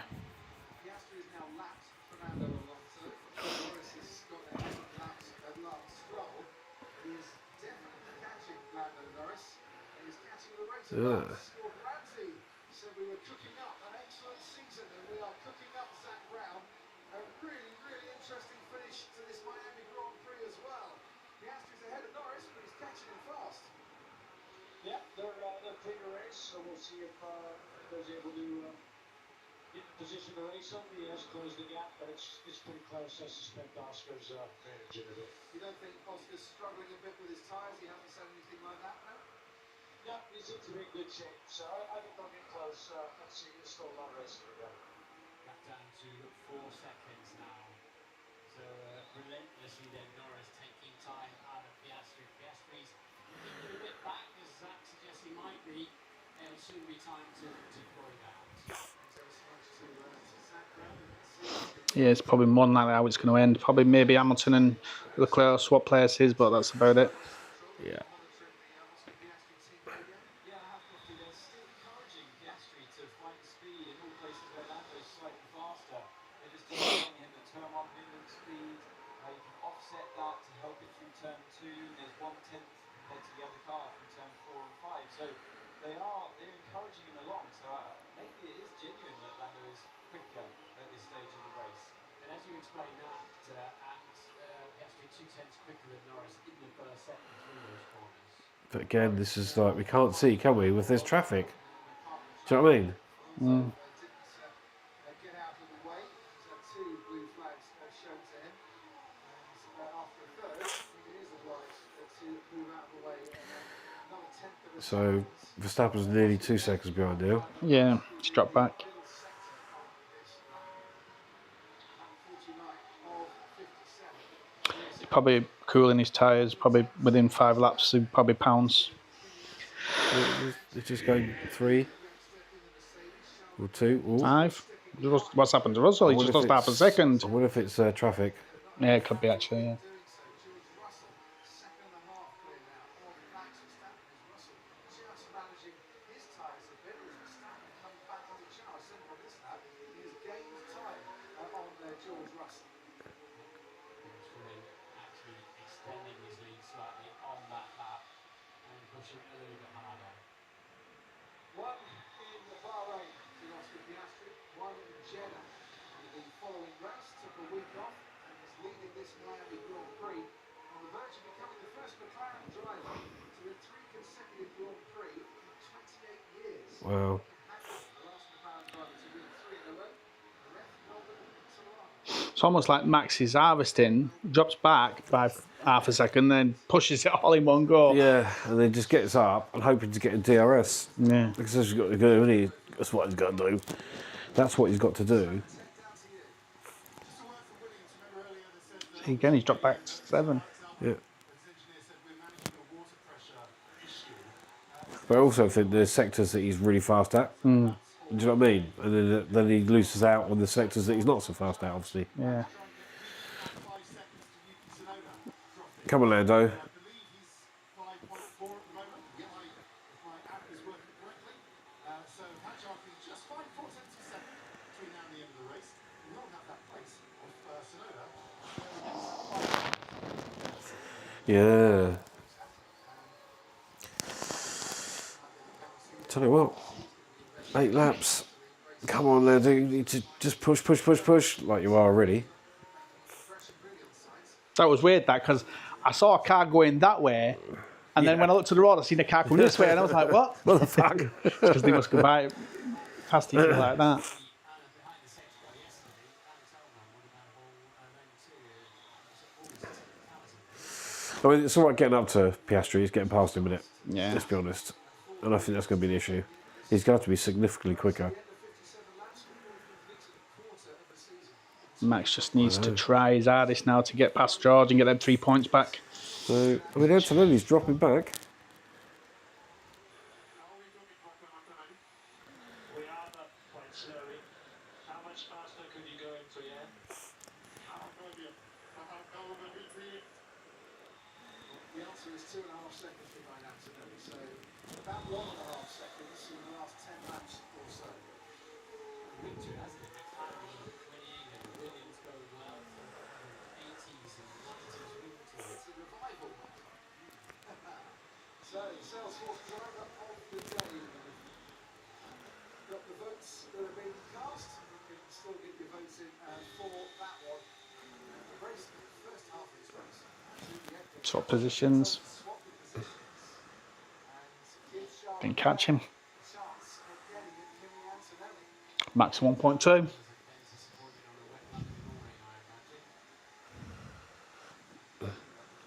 D: Piastri is now lapped Fernando Alonso. Norris has got ahead of Lance Stroll. He is definitely catching Lando Norris. And he's catching the race of
A: Yeah.
D: Gordon Ramsay said we were cooking up an excellent season, and we are cooking up Zach Brown. A really, really interesting finish to this Miami Grand Prix as well. Piastri's ahead of Norris, but he's catching him fast.
G: Yeah, they're playing a race, so we'll see if there's able to get the position to race on. He has closed the gap, but it's pretty close. I suspect Oscar's managing it.
D: You don't think Oscar's struggling a bit with his tyres? He hasn't said anything like that, no?
G: Yeah, he seems to be in good shape, so I think they'll get close. Let's see, there's still a lot of racing to go.
F: Back down to 4 seconds now. So relentlessly then Norris taking time out of Piastri. Piastri's looking a bit back, as Zach suggests he might be. It'll soon be time to deploy that.
B: Yeah, it's probably more than likely how it's going to end. Probably maybe Hamilton and Leclerc swap places, but that's about it.
A: Yeah.
E: Yeah, I have to be they're still encouraging Piastri to find speed in all places where Lando's slightly faster. They're just telling him that turn 1 minimum speed, you can offset that to help it through turn 2. There's 1/10 compared to the other car from turn 4 and 5. So they're encouraging him along. So maybe it is genuine that Lando is quicker at this stage of the race.
F: And as you explain that, and Piastri 2 tenths quicker than Norris in the first sector through those corners.
A: But again, this is like, we can't see, can we, with this traffic? Do you know what I mean?
D: Didn't get out of the way. He's had 2 blue flags shown to him. And after a third, he is obliged to move out of the way. And then another 10th of a
A: So Verstappen's nearly 2 seconds behind now.
B: Yeah, he's dropped back.
D: middle sector on this. 49 of 57.
B: He's probably cooling his tyres. Probably within 5 laps, he'll probably pounce.
A: It's just going 3 or 2. Ooh.
B: 5. What's happened to Russell? He just lost half a second.
A: I wonder if it's traffic.
B: Yeah, it could be actually. Yeah.
D: Doing so, George Russell, second and a half clear now of Max Verstappen as Russell just managing his tyres a bit as Verstappen comes back on the charge. Simple on this lap, he has gained time on George Russell.
F: Actually extending his lead slightly on that lap and pushing a little bit harder.
D: One in Bahrain to Oscar Piastri, one in Jeddah. In the following race, took a week off and is leading this Miami Grand Prix on the verge of becoming the first McLaren driver to win 3 consecutive Grand Prix in 28 years.
A: Wow.
D: The last McLaren driver to win 3 in a row,
B: It's almost like Max is harvesting, drops back by half a second, then pushes it all in one go.
A: Yeah, and then just gets up and hoping to get a DRS.
B: Yeah.
A: Because that's what he's got to do, isn't he? That's what he's got to do. That's what he's got to do.
B: Again, he's dropped back to 7.
A: Yeah. But I also think there's sectors that he's really fast at. Do you know what I mean? And then he loses out on the sectors that he's not so fast at, obviously.
B: Yeah.
A: Come on, Lando. Yeah. Tell you what, 8 laps. Come on, Lando. You need to just push, like you are already.
B: That was weird, that, because I saw a car going that way, and then when I looked to the road, I seen a car coming this way, and I was like, what?
A: What the fuck?
B: Because they must go by past each other like that.
A: I mean, it's all right getting up to Piastri. He's getting past him in it.
B: Yeah.
A: Let's be honest. And I think that's going to be the issue. He's going to have to be significantly quicker.
B: Max just needs to try his hardest now to get past George and get them 3 points back.
A: So, I mean, Antonelli's dropping back.
G: We are up quite slowly. How much faster could you go into the end?
D: The answer is 2.5 seconds behind Antonelli, so about 1.5 seconds in the last 10 laps or so.
F: Winter, hasn't it? McLaren winning and Williams going well from 80s and 90s winter.
D: It's a revival. So, Salesforce driver of the day. Got the votes that have been cast. You can still get your votes in for that one. The race, the first half of this race.
B: Swap positions. Didn't catch him. Max 1.2.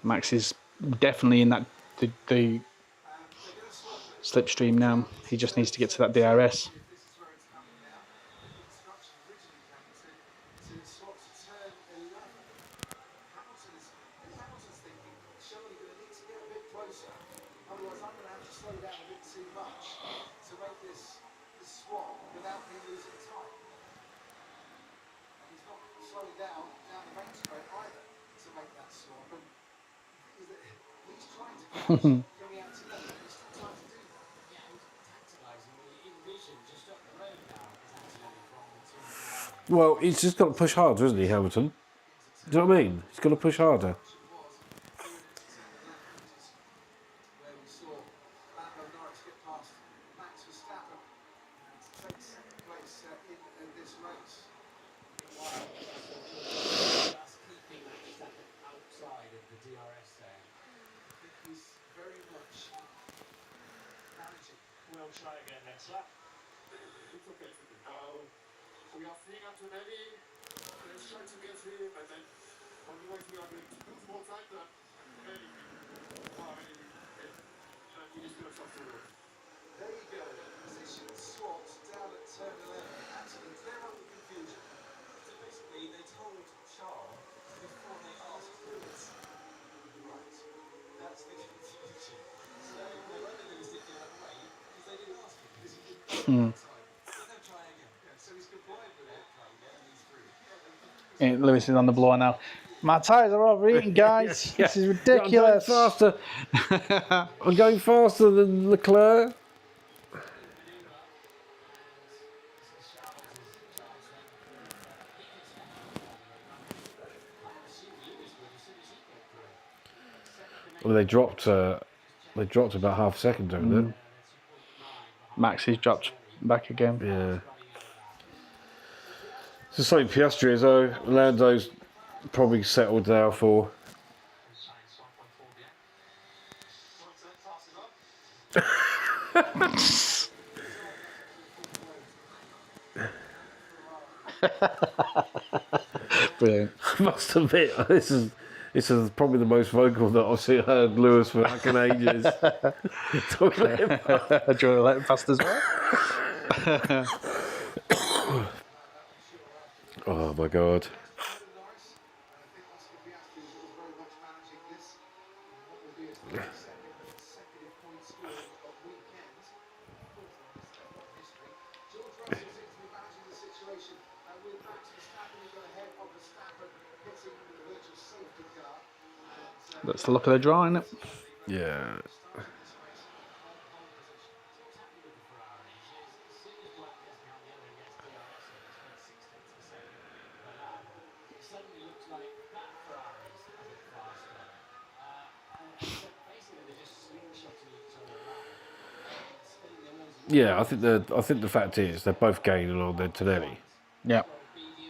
B: Max is definitely in that the slipstream now. He just needs to get to that DRS.
D: Otherwise, I'm going to have to slow down a bit too much to make this swap without me losing time. And he's not slowing down the main straight either to make that swap. And the thing is that he's trying to catch coming out to them. He's still trying to do that.
F: Yeah, he's tactilising in vision just up the road now. Is actually from the team.
A: Well, he's just got to push harder, isn't he, Hamilton? Do you know what I mean? He's got to push harder.
D: Where we saw Lando Norris get past Max Verstappen and take second place in this race.
F: That's keeping Max Verstappen outside of the DRS there.
D: I think he's very much managing.
G: We'll try again next lap. It's okay. We are seeing Antonelli. Let's try to get him, and then on the way we are going to lose more time than anything. And he is going to trust the road.
D: There you go. Position swapped down at turn 11. Actually, clear up the confusion.
E: So basically, they told Charles before they asked for it.
D: Right.
E: That's the confusion. So they won't lose it the other way because they didn't ask him because he didn't know at the time. So they'll try again.
D: Yeah, so he's compliant with it.
B: Lewis is on the blower now. My tyres are overheating, guys.
A: Yeah.
B: This is ridiculous.
A: I'm going faster. I'm going faster than Leclerc. Well, they dropped about half a second doing that.
B: Max has dropped back again.
A: Yeah. It's the same Piastri as though Lando's probably settled now for.
B: Brilliant.
A: I must admit, this is probably the most vocal that I've heard Lewis for fucking ages. Talking about him.
B: Do you want to let him past as well?
A: Oh my god.
B: That's the look of the draw, isn't it?
A: Yeah. Yeah, I think the fact is they're both gaining on their Tonelli.
B: Yeah.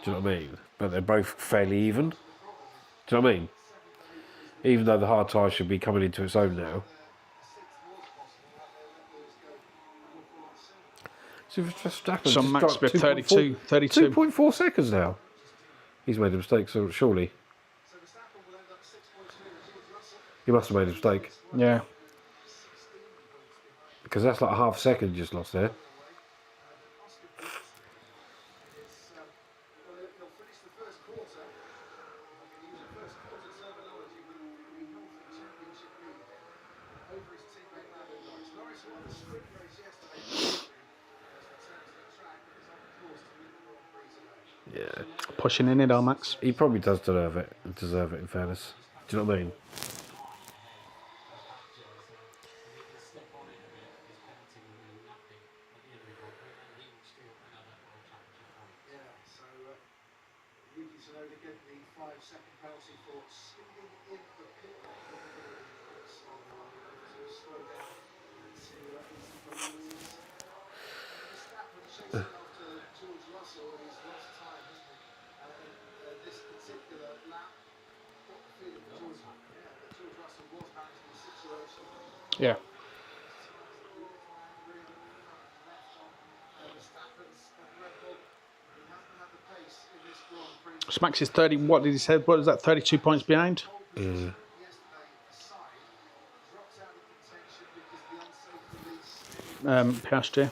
A: Do you know what I mean? But they're both fairly even. Do you know what I mean? Even though the hard tyre should be coming into its own now. So
B: Some Max with 32.
A: 2.4 seconds now. He's made a mistake, so surely. He must have made a mistake.
B: Yeah.
A: Because that's like a half second just lost there. Yeah.
B: Pushing in it, Max.
A: He probably does deserve it, in fairness. Do you know what I mean?
B: Yeah. So Max is 30. What did he say? What is that? 32 points behind.
A: Yeah.
B: Piastri.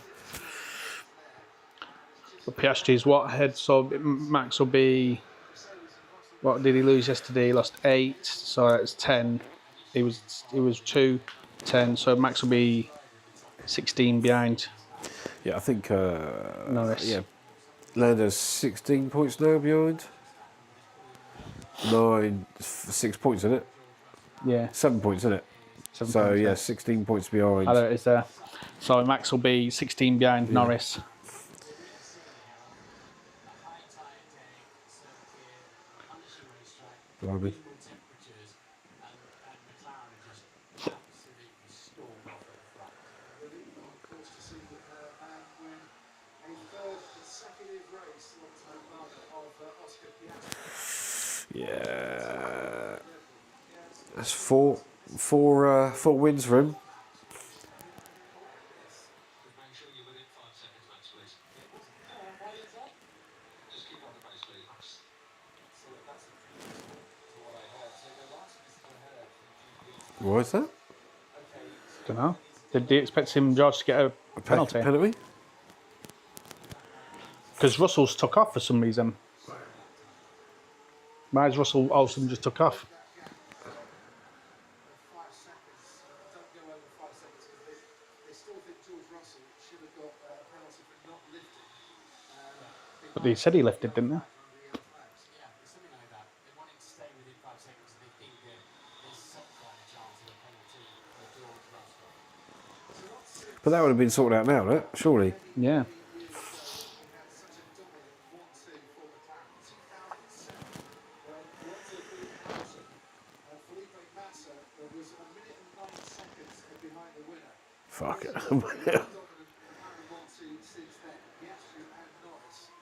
B: So Piastri's what ahead? So Max will be. What did he lose yesterday? He lost 8. So it's 10. He was 2, 10. So Max will be 16 behind.
A: Yeah, I think.
B: Norris.
A: Yeah, Lando's 16 points now behind. 6 points in it.
B: Yeah.
A: 7 points in it.
B: 7
A: So
B: points,
A: yeah,
B: yeah.
A: 16 points behind.
B: I know it is there. So Max will be 16 behind Norris.
A: Blimey. Yeah, that's four wins for him. Why is that?
B: Don't know. Did you expect him, George, to get a penalty?
A: Penalty?
B: Because Russell's took off for some reason. Why is Russell all of a sudden just took off? But they said he lifted, didn't they?
A: But that would have been sorted out now, right? Surely.
B: Yeah.
D: Such a dominant 1-2 for McLaren. 2007, when Alonso beat Hamilton, Felipe Massa was a minute and 9 seconds behind the winner.
A: Fuck it.
D: Dominant McLaren 1-2 since then. Piastri and Norris.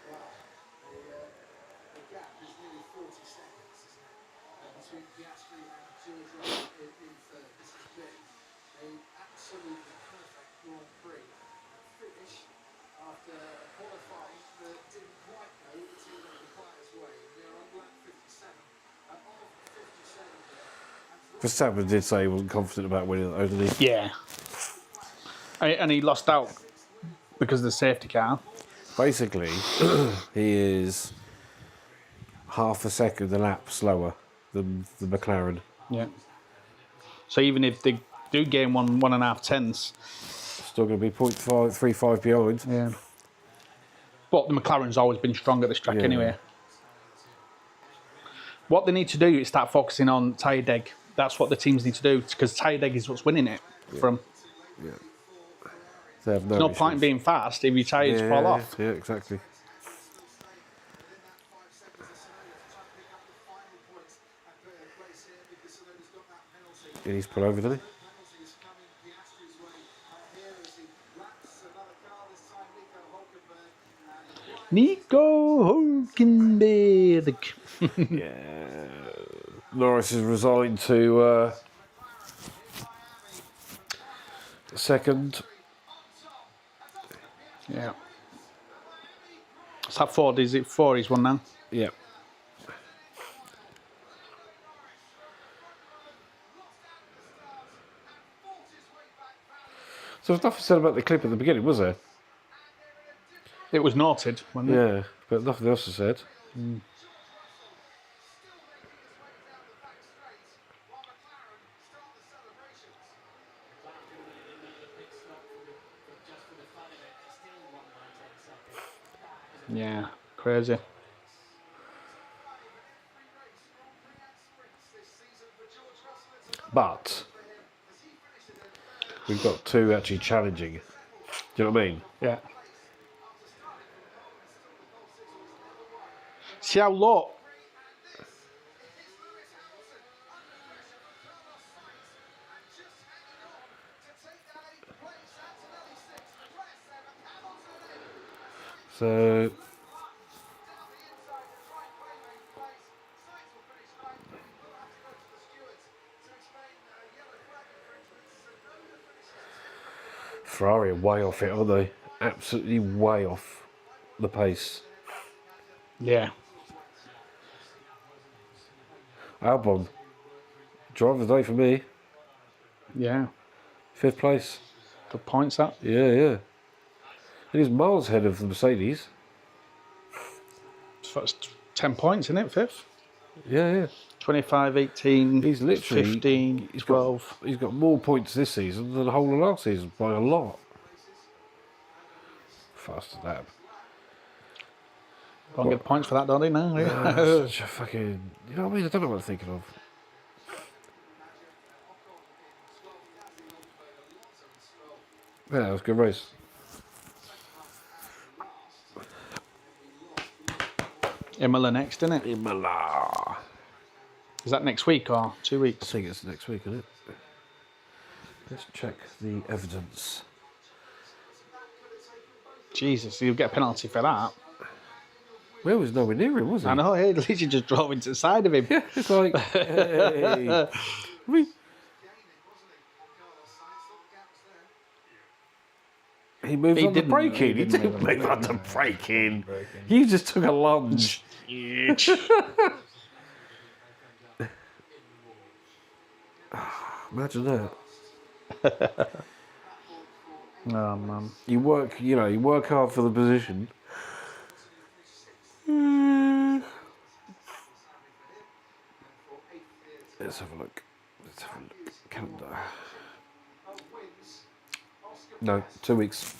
D: Wow, the gap is nearly 40 seconds, isn't it? Between Piastri and George Russell in third. This has been an absolutely perfect Grand Prix finish after qualifying that didn't quite go to the player's way. We are on lap 57 of 57 there.
A: Verstappen did say he wasn't confident about winning that, didn't he?
B: Yeah. And he lost out because of the safety car.
A: Basically, he is half a second a lap slower than the McLaren.
B: Yeah. So even if they do gain 1.5 tenths,
A: Still going to be 0.35 behind.
B: yeah. But the McLaren's always been strong at this track
A: Yeah.
B: anyway. What they need to do is start focusing on tyre deg. That's what the teams need to do, because tyre deg is what's winning it. From
A: They have no,
B: there's no
A: issues.
B: point in being fast if your tyres fall off.
A: Yeah, exactly. And he's put over, didn't
B: Nico Hulkenberg.
A: he? Yeah. Norris has resigned to second.
B: Yeah. Is that Ford? Is it 4 he's won now?
A: Yeah. So there's nothing said about the clip at the beginning, was there?
B: It was noted, wasn't it?
A: Yeah, but nothing else is said.
B: Yeah, crazy.
A: But we've got two actually challenging. Do you know what I mean?
B: Yeah. See how low.
A: So Ferrari are way off it, aren't they? Absolutely way off the pace.
B: Yeah.
A: Albon, driver of the day for me.
B: Yeah.
A: 5th place.
B: Good points that.
A: Yeah. And he's miles ahead of the Mercedes.
B: So that's 10 points, isn't it? 5th?
A: Yeah.
B: 25, 18,
A: He's literally
B: 15, 12.
A: He's got more points this season than the whole of last season by a lot. Faster lap.
B: Don't get points for that, don't they? No.
A: Such a fucking. You know what I mean? I don't know what I'm thinking of. Yeah, it was a good race.
B: Imola next, isn't it?
A: Imola.
B: Is that next week or 2
A: I
B: weeks?
A: think it's next week, isn't it? Let's check the evidence.
B: Jesus, you'll get a penalty for that.
A: Well, was nowhere near him, was he?
B: I know, he literally just drove into the side of him.
A: Yeah, it's like, hey. I mean, he moved
B: He
A: on the
B: didn't,
A: braking.
B: he
A: He
B: didn't
A: didn't
B: move
A: move on the braking. You just took a lunge. Imagine that.
B: Oh, man.
A: You work hard for the position. Let's have a look. Calendar. No, 2 weeks.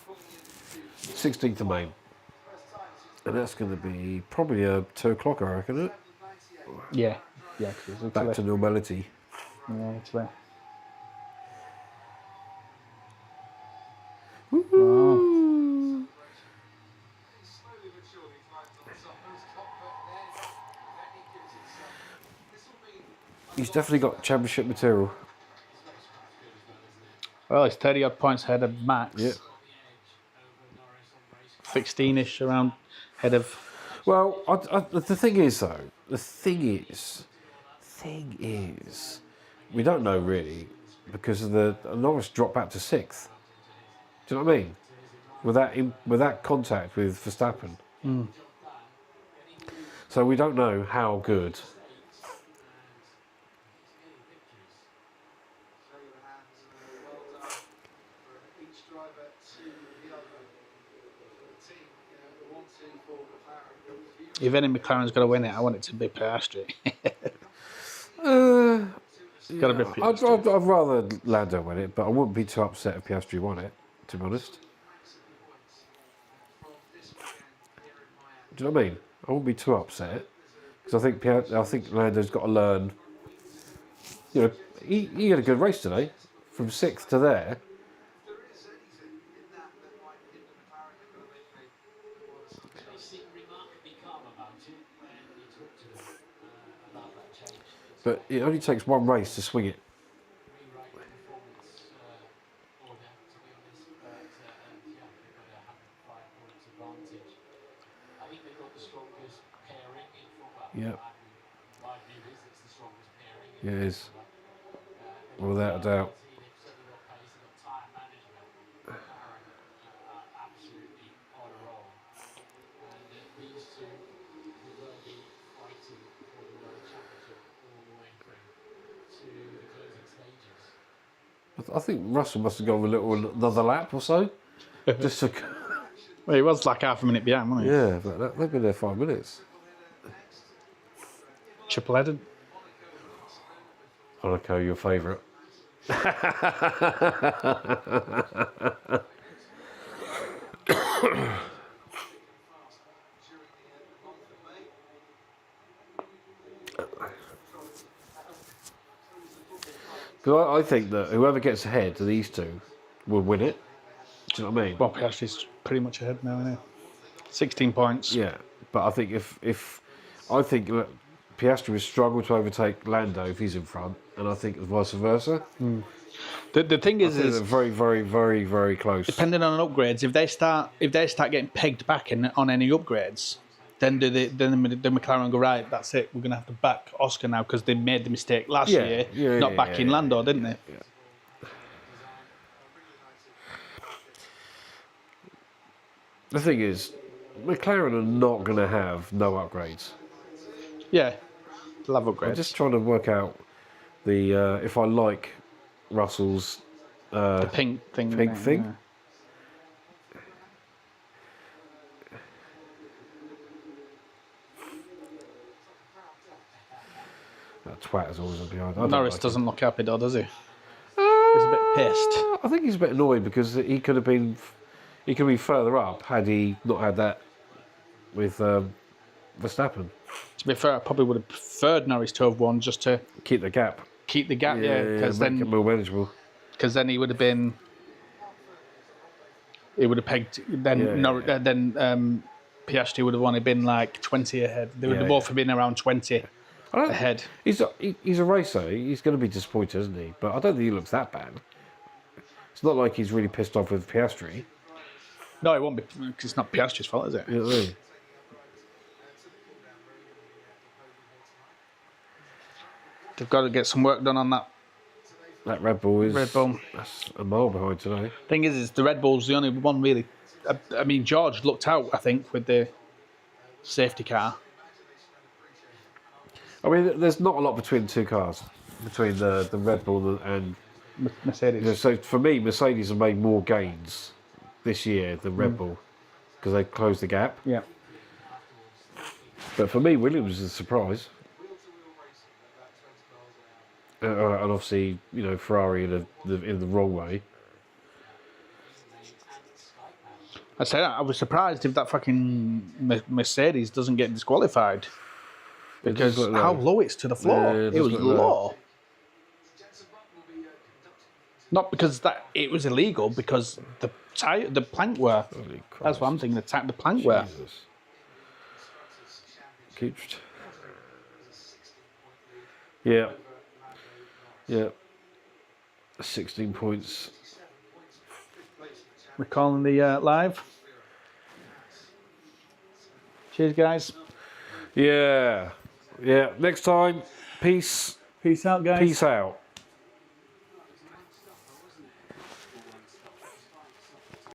A: 16th of May. And that's going to be probably a 2 o'clock, I reckon, isn't it?
B: Yeah. Yeah, 'cause it's
A: Back
B: Italy.
A: to normality.
B: Yeah, Italy.
A: He's definitely got championship material.
B: Well, he's 30 odd points ahead of Max.
A: Yeah.
B: 16ish around ahead of.
A: Well, the thing is though, the thing is, we don't know really because of the Norris dropped back to 6th. Do you know what I mean? With that contact with Verstappen. So we don't know how good.
D: Show your hands and well done for each driver to the other. The team, the 1-2 for McLaren.
B: If any McLaren's got to win it, I want it to be Piastri. Got to be Piastri.
A: I'd rather Lando win it, but I wouldn't be too upset if Piastri won it, to be honest. Do you know what I mean? I wouldn't be too upset because I think Lando's got to learn. You know, he had a good race today, from 6th to there.
D: There is anything in that might hit the McLaren economically.
F: They seem remarkably calm about it when you talk to them about that change.
A: But it only takes one race to swing it.
F: Rewrite the performance order, to be honest. But yeah, they've got a 105 points advantage. I think they've got the strongest pairing in football.
A: Yeah.
F: My view is it's the strongest pairing.
A: Yeah, it is. Without a doubt.
F: They've certainly got pace, they've got tyre management. McLaren are absolutely on a roll. And these two will be fighting for the World Championship all the way through to the closing stages.
A: I think Russell must have gone another lap or so. Just to,
B: Well, he was like half a minute behind, wasn't he?
A: yeah, but they've been there 5 minutes.
B: Triple headed.
A: Monaco, your favourite. Because I think that whoever gets ahead of these two will win it. Do you know what I mean?
B: Well, Piastri's pretty much ahead now, isn't he? 16 points.
A: Yeah, but I think if I think that Piastri will struggle to overtake Lando if he's in front, and I think vice versa.
B: The thing is
A: They're very, very, very, very close.
B: depending on upgrades, if they start getting pegged back on any upgrades, then the McLaren go, right, that's it, we're gonna have to back Oscar now because they made the mistake last year, not backing Lando, didn't they?
A: Yeah. The thing is, McLaren are not going to have no upgrades.
B: Yeah, they'll have upgrades.
A: I'm just trying to work out the if I like Russell's
B: the pink thing.
A: pink
B: yeah.
A: thing. That twat is always behind. I don't
B: Norris
A: like
B: doesn't look happy though, does he?
A: him.
B: He's a bit pissed.
A: I think he's a bit annoyed because he could have been further up had he not had that with Verstappen.
B: To be fair, I probably would have preferred Norris to have won just to
A: Keep the gap.
B: keep the gap, because
A: make it more manageable.
B: then he would have been. He would have pegged. Then Piastri would have only been like 20 ahead. They would have both been around 20 ahead.
A: He's a racer. He's going to be disappointed, isn't he? But I don't think he looks that bad. It's not like he's really pissed off with Piastri.
B: No, it won't be because it's not Piastri's fault, is it?
A: You know what I mean?
B: They've got to get some work done on that.
A: That Red Bull is.
B: Red Bull.
A: That's a mile behind today.
B: Thing is the Red Bull's the only one really. I mean, George looked out, I think, with the safety car.
A: I mean, there's not a lot between the two cars, between the Red Bull and
B: Mercedes.
A: So for me, Mercedes have made more gains this year than Red Bull because they closed the gap.
B: Yeah.
A: But for me, Williams is a surprise. And obviously, you know, Ferrari in the wrong way.
B: I say that I was surprised if that fucking Mercedes doesn't get disqualified because
A: does look
B: how
A: low.
B: low it's to the floor.
A: Yeah, it
B: it was
A: does look
B: low.
A: low.
B: Not because it was illegal, because the plank were.
A: Holy Christ.
B: That's what I'm thinking. The plank were.
A: Jesus. Keeps. Yeah. Yeah. 16 points.
B: We're calling the live. Cheers, guys.
A: Yeah. Yeah. Next time. Peace.
B: Peace out, guys.
A: Peace out.